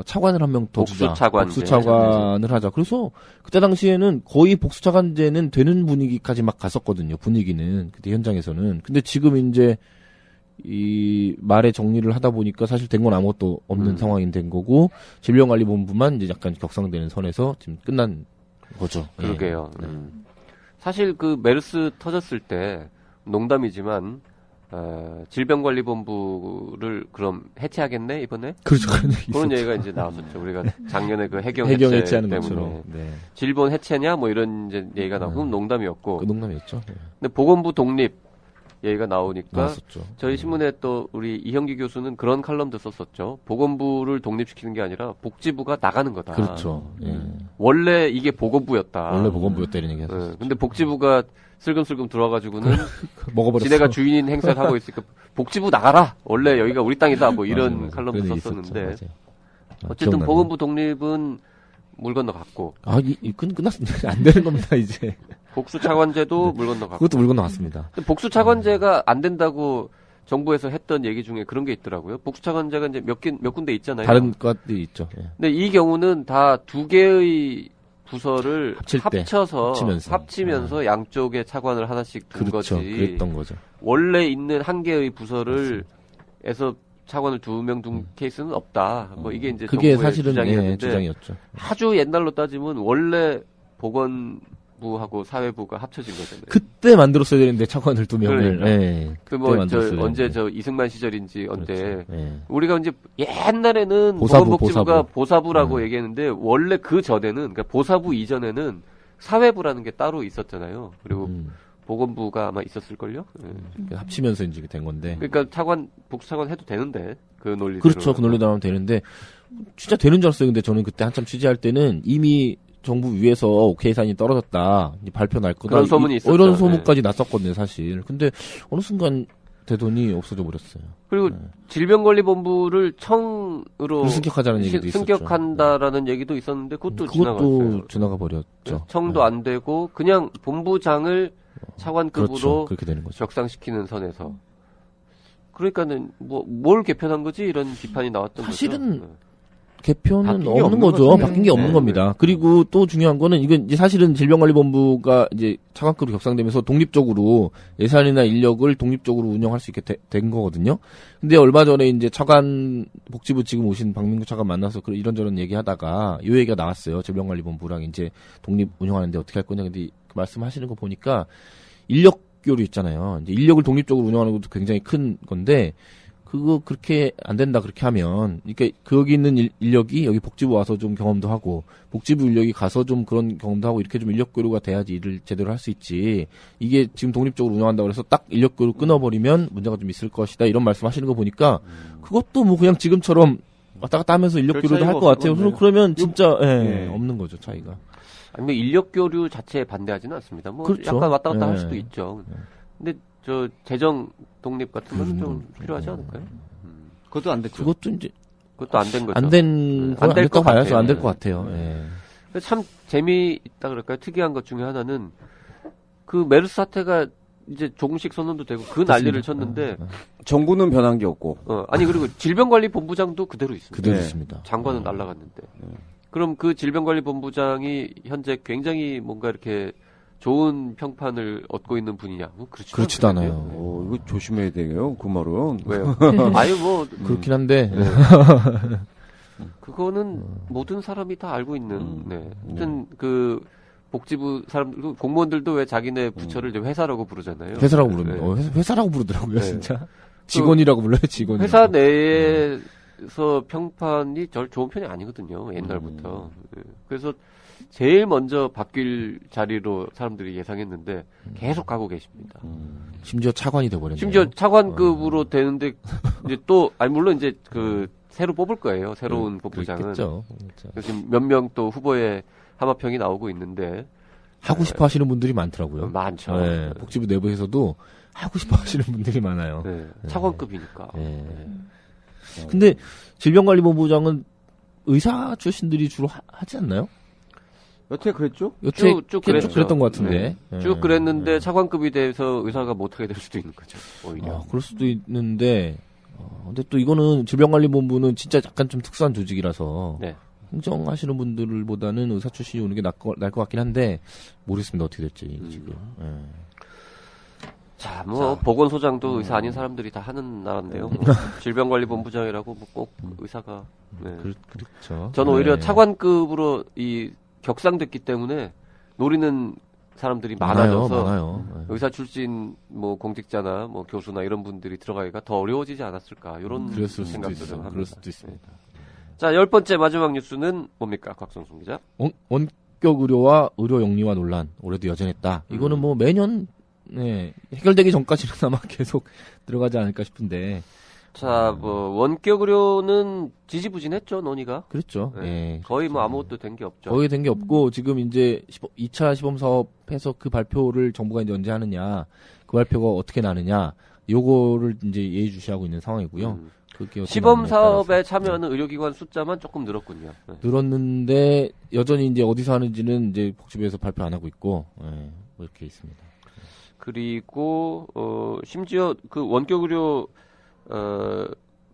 차관을 한 명 더 주자. 복수차관제. 복수차관을 하자. 그래서 그때 당시에는 거의 복수차관제는 되는 분위기까지 막 갔었거든요. 분위기는 그때 현장에서는. 근데 지금 이제 이 말의 정리를 하다 보니까 사실 된 건 아무것도 없는 상황이 된 거고 질병관리본부만 이제 약간 격상되는 선에서 지금 끝난 거죠. 그러게요. 예. 사실 그 메르스 터졌을 때 농담이지만 질병관리본부를 그럼 해체하겠네 이번에? 그렇죠. 그런 얘기 그런 있었죠. 얘기가 이제 나왔었죠. 우리가 작년에 그 해경 해경 해체 해체하는 때문에 것처럼. 네. 질본 해체냐 뭐 이런 이제 얘기가 나오고 그건 농담이었고. 그 농담이었죠. 네. 근데 보건부 독립 얘기가 나오니까 나왔었죠. 저희 신문에 또 우리 이형기 교수는 그런 칼럼도 썼었죠. 보건부를 독립시키는 게 아니라 복지부가 나가는 거다. 그렇죠. 예. 원래 이게 보건부였다. 원래 보건부였다 이런 얘기 했었죠. 근데 복지부가 슬금슬금 들어와가지고는 먹어버렸어. 지네가 주인인 행사를 하고 있으니까 복지부 나가라. 원래 여기가 우리 땅이다. 뭐 이런 맞아요. 칼럼도 그런 얘기 썼었는데 있었죠. 맞아요. 어쨌든 기억나네요. 보건부 독립은 물 건너갔고 끝났습니다. 안 되는 겁니다 이제. 복수 차관제도 물 건너갔고 그것도 물 건너갔습니다. 근데 복수 차관제가 안 된다고 정부에서 했던 얘기 중에 그런 게 있더라고요. 복수 차관제가 이제 몇 군데 있잖아요. 다른 것들이 있죠. 예. 근데 이 경우는 다 두 개의 부서를 합칠 때, 합치면서 양쪽에 차관을 하나씩 둔 그렇죠. 거지. 그랬던 거죠. 원래 있는 한 개의 부서를 에서 차관을 2명 둔 케이스는 없다. 뭐 이게 이제 그게 정부의 사실은 주장이었는데 주장이었죠. 아주 옛날로 따지면 원래 보건부하고 사회부가 합쳐진 거잖아요. 그때 만들었어야 되는데 차관을 2명을. 그러니까. 예. 언제 이승만 시절인지 언제 그렇죠. 예. 우리가 이제 옛날에는 보건복지부가 보사부라고 얘기했는데 원래 그 전에는 그러니까 보사부 이전에는 사회부라는 게 따로 있었잖아요. 그리고 보건부가 아마 있었을걸요? 합치면서 이제 된 건데. 그러니까 복수차관 해도 되는데, 그 논리대로. 그렇죠. 그 논리대로 하면 되는데, 진짜 되는 줄 알았어요. 근데 저는 그때 한참 취재할 때는 이미 정부 위에서 오케이 사인이 떨어졌다. 이제 발표 날 거다. 그런 소문이 있었죠. 이런 소문까지 났었거든요, 사실. 근데 어느 순간 되더니 없어져 버렸어요. 그리고 질병관리본부를 청으로 승격하자는 얘기도 있었죠. 승격한다라는 얘기도 있었는데 그것도 지나가 버렸죠. 청도 안 되고 그냥 본부장을 차관급으로 그렇죠. 그렇게 되는 거죠. 격상시키는 선에서. 그러니까는 뭘 개편한 거지 이런 비판이 나왔던 사실은 거죠. 개편은 없는 거죠. 바뀐 게 없는 겁니다. 그리고 또 중요한 거는 이건 이제 사실은 질병관리본부가 이제 차관급으로 격상되면서 독립적으로 예산이나 인력을 독립적으로 운영할 수 있게 된 거거든요. 근데 얼마 전에 이제 차관 복지부 지금 오신 박민구 차관 만나서 이런저런 얘기하다가 이 얘기가 나왔어요. 질병관리본부랑 이제 독립 운영하는데 어떻게 할 거냐. 근데 그 말씀하시는 거 보니까 인력 교류 있잖아요. 이제 인력을 독립적으로 운영하는 것도 굉장히 큰 건데 그거 그렇게 안 된다 그렇게 하면 그러니까 거기 있는 인력이 여기 복지부 와서 좀 경험도 하고 복지부 인력이 가서 좀 그런 경험도 하고 이렇게 좀 인력 교류가 돼야지 일을 제대로 할 수 있지. 이게 지금 독립적으로 운영한다고 해서 딱 인력 교류 끊어버리면 문제가 좀 있을 것이다 이런 말씀하시는 거 보니까 그것도 뭐 그냥 지금처럼 왔다 갔다 하면서 인력 교류도 할 것 같아요. 그러면 진짜 없는 거죠 차이가. 아니면 인력 교류 자체에 반대하지는 않습니다. 뭐 그렇죠. 약간 왔다 갔다 할 수도 있죠. 근데 저 재정 독립 같은 건 좀 필요하지 않을까요? 그것도 안 됐죠. 그것도 이제 그것도 안 된 거죠. 안 될 것 봐야죠. 안 될 것 같아요. 참 재미있다 그럴까요? 특이한 것 중에 하나는 그 메르스 사태가 이제 조금씩 선언도 되고 그 난리를 쳤는데 정부는 변한 게 없고. 아니 그리고 질병관리본부장도 그대로 있습니다. 그대로 있습니다. 장관은 날아갔는데. 그럼 그 질병관리본부장이 현재 굉장히 뭔가 이렇게 좋은 평판을 얻고 있는 분이냐? 그렇지도 않아요. 이거 조심해야 돼요. 그 말은. 왜요? 아유 뭐 그렇긴 한데 그거는 모든 사람이 다 알고 있는. 하여튼 그 복지부 사람들 공무원들도 왜 자기네 부처를 이제 회사라고 부르잖아요. 회사라고 부릅니다. 회사라고 부르더라고요, 진짜. 직원이라고 불러요, 직원. 회사 내에서 평판이 절 좋은 편이 아니거든요, 옛날부터. 그래서 제일 먼저 바뀔 자리로 사람들이 예상했는데 계속 가고 계십니다. 심지어 차관이 돼버렸네요. 심지어 차관급으로 되는데 이제 또 물론 이제 그 새로 뽑을 거예요. 새로운 법부장은. 지금 몇 명 또 후보에 하마평이 나오고 있는데 하고 싶어 하시는 분들이 많더라고요. 많죠. 네, 복지부 내부에서도 하고 싶어 하시는 분들이 많아요. 차관급이니까. 근데 질병관리본부장은 의사 출신들이 주로 하지 않나요? 여태 그랬죠? 쭉 그랬던 것 같은데. 쭉 그랬는데 차관급이 돼서 의사가 못하게 될 수도 있는 거죠. 오히려. 그럴 수도 있는데 근데 또 이거는 질병관리본부는 진짜 약간 좀 특수한 조직이라서 행정하시는 분들보다는 의사 출신이 오는 게 나을 것 같긴 한데 모르겠습니다. 어떻게 될지 지금. 자, 보건소장도 의사 아닌 사람들이 다 하는 나라인데요. 질병관리본부장이라고 꼭 의사가. 그렇죠. 저는 오히려 차관급으로 격상됐기 때문에 노리는 사람들이 많아져서 의사 출신 공직자나 교수나 이런 분들이 들어가기가 더 어려워지지 않았을까 이런 생각도 좀 합니다. 그럴 수도 있습니다. 자, 10번째 마지막 뉴스는 뭡니까, 곽성순 기자? 원격 의료와 의료 영리화 논란 올해도 여전했다. 이거는 매년 해결되기 전까지는 아마 계속 들어가지 않을까 싶은데. 자, 원격 의료는 지지부진했죠, 논의가. 그렇죠. 거의 아무것도 된 게 없죠. 거의 된 게 없고, 지금 이제 2차 시범 사업해서 그 발표를 정부가 이제 언제 하느냐, 그 발표가 어떻게 나느냐, 요거를 이제 예의주시하고 있는 상황이고요. 시범 사업에 참여하는 의료기관 숫자만 조금 늘었군요. 늘었는데, 여전히 이제 어디서 하는지는 이제 복지부에서 발표 안 하고 있고, 이렇게 있습니다. 그리고, 심지어 그 원격 의료,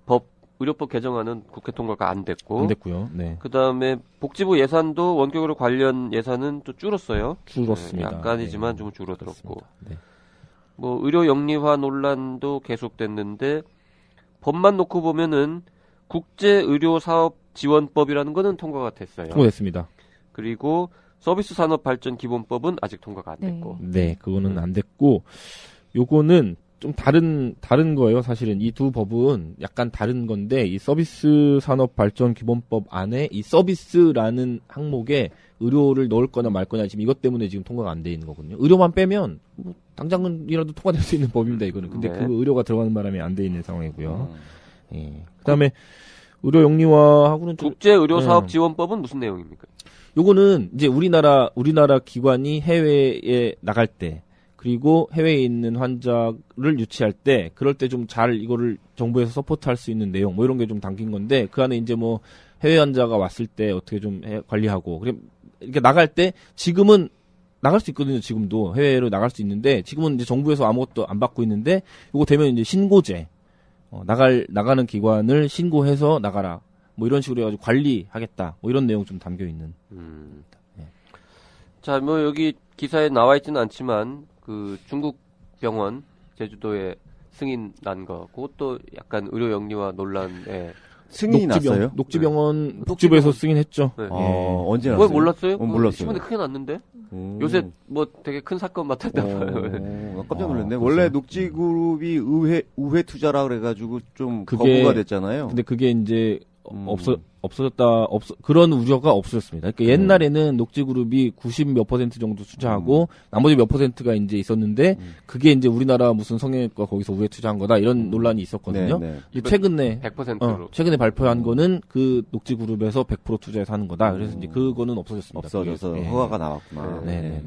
법 의료법 개정안은 국회 통과가 안 됐고 안 됐고요. 네. 그다음에 복지부 예산도 원격의료 관련 예산은 또 줄었어요. 줄었습니다. 네, 약간이지만 네. 좀 줄어들었고 네. 뭐 의료 영리화 논란도 계속됐는데 법만 놓고 보면은 국제의료사업지원법이라는 거는 통과가 됐어요. 통과됐습니다. 그리고 서비스산업발전기본법은 아직 통과가 안 됐고. 네, 그거는 안 됐고, 요거는 좀 다른 거예요, 사실은. 이 두 법은 약간 다른 건데, 이 서비스산업발전기본법 안에 이 서비스라는 항목에 의료를 넣을 거나 말 거나 지금 이것 때문에 지금 통과가 안 돼 있는 거거든요. 의료만 빼면, 뭐 당장이라도 통과될 수 있는 법입니다, 이거는. 근데 네. 그 의료가 들어가는 바람에 안 돼 있는 상황이고요. 예. 그 다음에, 의료 영리화하고는 좀, 국제의료사업지원법은 무슨 내용입니까? 요거는 이제 우리나라 기관이 해외에 나갈 때 그리고 해외에 있는 환자를 유치할 때 그럴 때 좀 잘 이거를 정부에서 서포트할 수 있는 내용 뭐 이런 게 좀 담긴 건데 그 안에 이제 뭐 해외 환자가 왔을 때 어떻게 좀 관리하고 그럼 이렇게 나갈 때 지금은 나갈 수 있거든요. 지금도 해외로 나갈 수 있는데 지금은 이제 정부에서 아무것도 안 받고 있는데 요거 되면 이제 신고제 나가는 기관을 신고해서 나가라. 뭐 이런 식으로 해가지고 관리하겠다. 뭐 이런 내용 좀 담겨 있는. 네. 자, 뭐 여기 기사에 나와 있지는 않지만 그 중국 병원 제주도에 승인 난 거, 그것도 약간 의료 영리화 논란에 승인이 났어요? 녹지병원 복지부에서 승인했죠. 네. 언제 왜 났어요? 몰랐어요? 몰랐어요. 신문에 크게 났는데 요새 뭐 되게 큰 사건 맡았다 봐요. 깜짝 놀랐네. 아, 원래 그래서? 녹지그룹이 우회 투자라 그래가지고 좀 그게- 거부가 됐잖아요. 근데 그게 이제 그런 우려가 없어졌습니다. 그러니까 옛날에는 녹지그룹이 90몇 % 정도 투자하고 나머지 몇 %가 이제 있었는데 그게 이제 우리나라 무슨 성형외과 거기서 우회 투자한 거다 이런 논란이 있었거든요. 네, 네. 근데 최근에 100%로. 최근에 발표한 거는 그 녹지그룹에서 100% 투자해서 하는 거다. 그래서 이제 그거는 없어졌습니다. 없어져서 그게. 허가가 나왔구나. 네네네.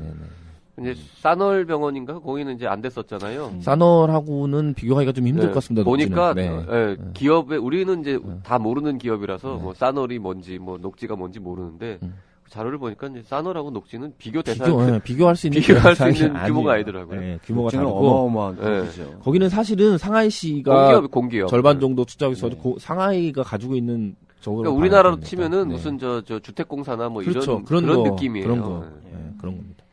이제 싸널 병원인가 거기는 이제 안 됐었잖아요. 싸널하고는 비교하기가 좀 힘들 네, 것 같습니다. 보니까 녹지는. 예, 기업에 우리는 이제 다 모르는 기업이라서 뭐 싸널이 뭔지 뭐 녹지가 뭔지 모르는데 자료를 보니까 이제 싸널하고 녹지는 비교 대상 비교할 수 있는 비교할 수 대상이 있는 규모가 아니에요. 아니더라고요. 네, 규모가 녹지는 다르고 어마어마한 네. 거죠. 거기는 사실은 상하이시가 공기업. 절반 정도 투자하고 있어서 상하이가 가지고 있는 저거로 그러니까 우리나라로 봐야 됩니다. 치면은 네. 무슨 저 주택공사나 뭐 그렇죠. 그런 거, 느낌이에요. 그런 거. 네. 네, 그런 겁니다.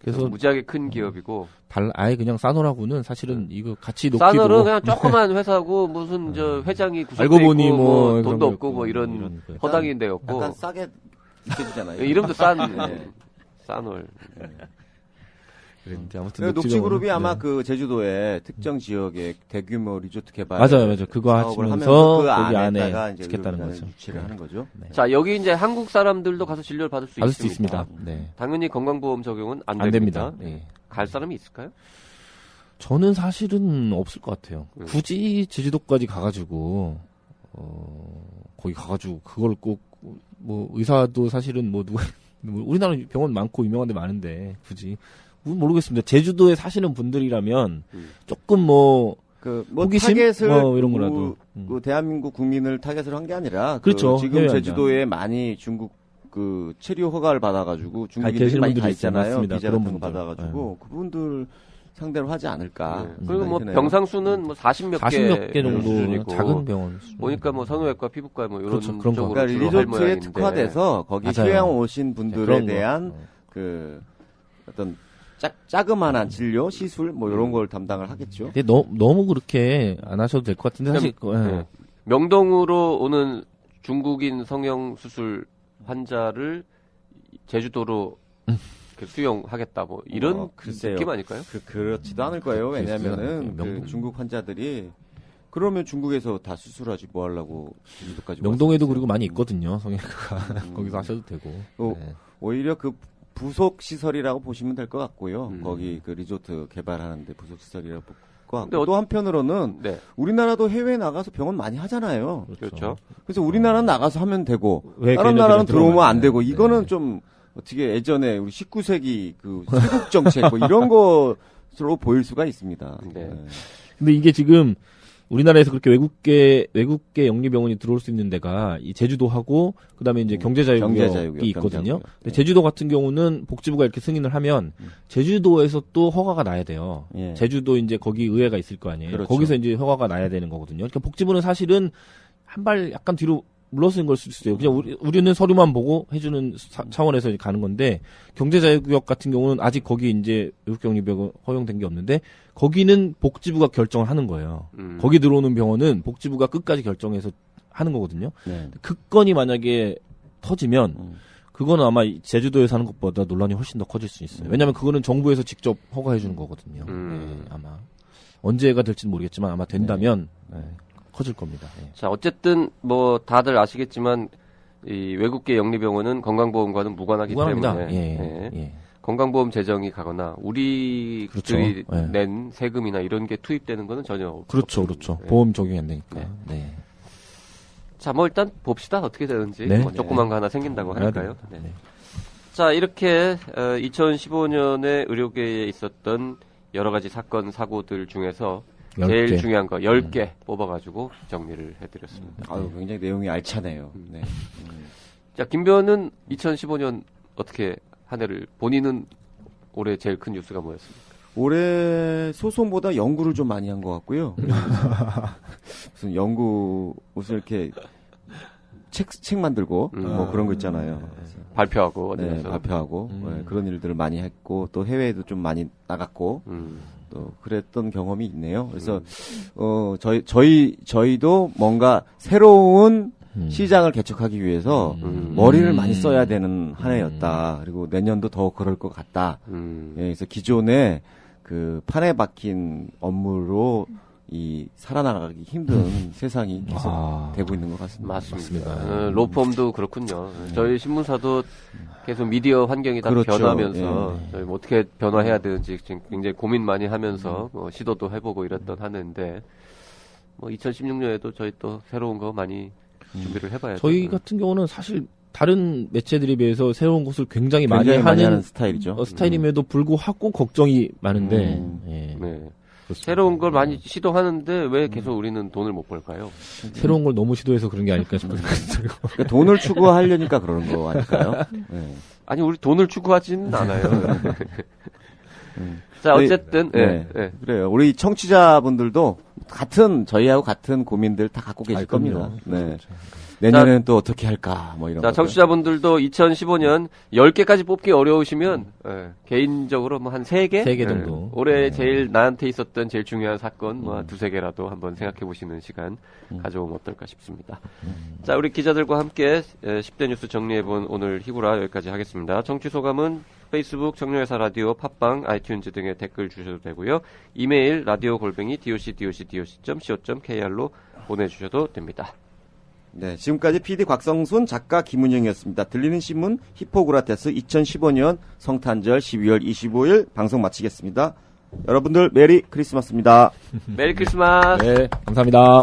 그래서 그래서 무지하게 큰 기업이고 아예 그냥 싸nor하고는 사실은 이거 같이 싸널은 놓기도 그냥 조그만 회사고 무슨 저 회장이 구속돼 알고 보니 있고 뭐 뭐 그런 돈도 거 없고 뭐 있고 이런 거예요. 허당인 데였고 약간 싸게 느껴지잖아요. 이름도 싼 네. 싸널. 그랬는데 아무튼 녹지그룹이 아마 네. 그 제주도의 특정 지역에 대규모 리조트 개발 맞아요. 그거 사업을 하시면서 하면서 그 거기 안에다가 안에 이제 짓겠다는 의료기관을 거죠. 유치를 하는 거죠. 자, 여기 이제 한국 사람들도 가서 진료를 받을 수 받을 수 있습니다. 있습니다. 네. 당연히 건강보험 적용은 안 안 됩니다. 됩니다. 네. 갈 사람이 있을까요? 저는 사실은 없을 것 같아요. 굳이 제주도까지 가가지고 거기 가가지고 그걸 꼭 뭐 의사도 사실은 뭐 누가 우리나라 병원 많고 유명한 데 많은데 굳이 모르겠습니다. 제주도에 사시는 분들이라면 조금 뭐 호기심? 타겟을 뭐 이런 거라도. 그 대한민국 국민을 타겟으로 한 게 아니라 그렇죠. 지금 해외 제주도에 많이 중국 그 체류 허가를 받아가지고 중국인들이 계시는 많이 가 분들이 있어요. 있잖아요. 맞습니다. 비자 그런 같은 거 분들. 받아가지고 그분들 상대로 하지 않을까. 네. 그리고 뭐 드네요. 병상수는 뭐 40몇 40몇 개 정도 수준이고 작은 병원. 보니까 뭐 성형외과, 피부과 뭐 이런 그렇죠. 그런 거. 쪽으로 그러니까 주로 할 리조트에 모양인데. 특화돼서 거기 맞아요. 휴양 오신 분들에 그런 거. 대한 그 어떤 자그마한 진료, 시술 뭐 이런 걸 담당을 하겠죠. 근데 너무 그렇게 안 하셔도 될 것 같은데 사실 네. 명동으로 오는 중국인 성형 수술 환자를 제주도로 이렇게 수용하겠다 뭐 이런 글쎄요. 느낌 아닐까요? 그렇지도 않을 거예요. 왜냐면은 글쎄요. 그 중국 환자들이 그러면 중국에서 다 수술하지 뭐 하려고 제주도까지 명동에도 왔었어요. 그리고 많이 있거든요. 성형외과가 거기서 하셔도 되고. 네. 오히려 그 부속 시설이라고 보시면 될 것 같고요. 거기 그 리조트 개발하는데 부속 시설이라고 볼 것 같고 또 한편으로는 네. 우리나라도 해외에 나가서 병원 많이 하잖아요. 그렇죠. 그래서 우리나라는 나가서 하면 되고 왜 다른 걔네들은 나라는 들어오면 안 되고 네. 이거는 좀 어떻게 예전에 우리 19세기 그 세국 정책 뭐 이런 것으로 보일 수가 있습니다. 네. 근데 이게 지금 우리나라에서 그렇게 외국계 영리병원이 들어올 수 있는 데가 이 제주도하고 그다음에 이제 경제자유구역이 있거든요. 근데 제주도 같은 경우는 복지부가 이렇게 승인을 하면 제주도에서 또 허가가 나야 돼요. 예. 제주도 이제 거기 의회가 있을 거 아니에요. 그렇죠. 거기서 이제 허가가 나야 되는 거거든요. 그러니까 복지부는 사실은 한 발 약간 뒤로 물러서는 걸 수도 있어요. 그냥 우리는 서류만 보고 해주는 차원에서 가는 건데 경제자유구역 같은 경우는 아직 거기 이제 외국격리병원 허용된 게 없는데 거기는 복지부가 결정을 하는 거예요. 거기 들어오는 병원은 복지부가 끝까지 결정해서 하는 거거든요. 네. 그 건이 만약에 터지면 그거는 아마 제주도에서 하는 것보다 논란이 훨씬 더 커질 수 있어요. 왜냐하면 그거는 정부에서 직접 허가해 주는 거거든요. 네, 아마 언제가 될지는 모르겠지만 아마 된다면 네, 커질 겁니다. 네. 자, 어쨌든 뭐 다들 아시겠지만 이 외국계 영리병원은 건강보험과는 무관하기 무관합니다. 때문에 예, 예. 건강보험 재정이 가거나 우리들이 그렇죠. 낸 세금이나 이런 게 투입되는 거는 전혀 없고. 그렇죠. 네. 보험 적용이 안 되니까. 네. 자, 뭐 일단 봅시다. 어떻게 되는지. 네. 뭐 조그만 거 하나 생긴다고 하니까요. 네. 네. 자, 이렇게 2015년에 의료계에 있었던 여러 가지 사건, 사고들 중에서 10개. 제일 중요한 거 10개 뽑아가지고 정리를 해드렸습니다. 아유, 굉장히 내용이 알차네요. 네. 자, 김변은 2015년 어떻게 한 해를, 본인은 올해 제일 큰 뉴스가 뭐였습니까? 올해 소송보다 연구를 좀 많이 한 것 같고요. 무슨 연구, 무슨 이렇게 책 만들고 뭐 그런 거 있잖아요. 발표하고 어디 네, 가서. 발표하고 네, 그런 일들을 많이 했고 또 해외에도 좀 많이 나갔고 또 그랬던 경험이 있네요. 그래서 저희도 뭔가 새로운 시장을 개척하기 위해서 머리를 많이 써야 되는 한 해였다. 그리고 내년도 더 그럴 것 같다. 예, 그래서 기존에 그 판에 박힌 업무로 이 살아나가기 힘든 세상이 계속 되고 있는 것 같습니다. 맞습니다. 로펌도 그렇군요. 저희 신문사도 계속 미디어 환경이 다 그렇죠. 변하면서 예. 저희 뭐 어떻게 변화해야 되는지 지금 굉장히 고민 많이 하면서 뭐 시도도 해보고 이랬던 하는데 뭐 2016년에도 저희 또 새로운 거 많이 준비를 해봐야죠. 저희 같은 경우는 사실 다른 매체들에 비해서 새로운 것을 굉장히 많이 굉장히 많이 하는 하는 스타일이죠. 스타일임에도 불구하고 걱정이 많은데 네. 그렇습니다. 새로운 걸 많이 시도하는데 왜 계속 우리는 돈을 못 벌까요? 새로운 걸 너무 시도해서 그런 게 아닐까 싶은 생각이 들고. 그러니까 돈을 추구하려니까 그런 거 아닐까요? 네. 아니 우리 돈을 추구하지는 않아요. 자, 어쨌든 네. 그래요. 우리 청취자분들도 저희하고 같은 고민들 다 갖고 계실 겁니다. 네. 내년에는 또 어떻게 할까, 뭐 이런. 자, 청취자분들도 2015년 10개까지 뽑기 어려우시면, 개인적으로 뭐 한 3개? 3개 정도. 올해 제일 나한테 있었던 제일 중요한 사건, 뭐 2-3개라도 한번 생각해 보시는 시간 가져오면 어떨까 싶습니다. 자, 우리 기자들과 함께 10대 뉴스 정리해본 오늘 희구라 여기까지 하겠습니다. 청취 소감은 페이스북, 청년회사 라디오, 팟빵, 아이튠즈 등에 댓글 주셔도 되고요. 이메일 radio@doc.co.kr로 보내주셔도 됩니다. 네, 지금까지 PD 곽성순, 작가 김은영이었습니다. 들리는 신문 히포크라테스 2015년 성탄절 12월 25일 방송 마치겠습니다. 여러분들 메리 크리스마스입니다. 메리 크리스마스. 네, 감사합니다.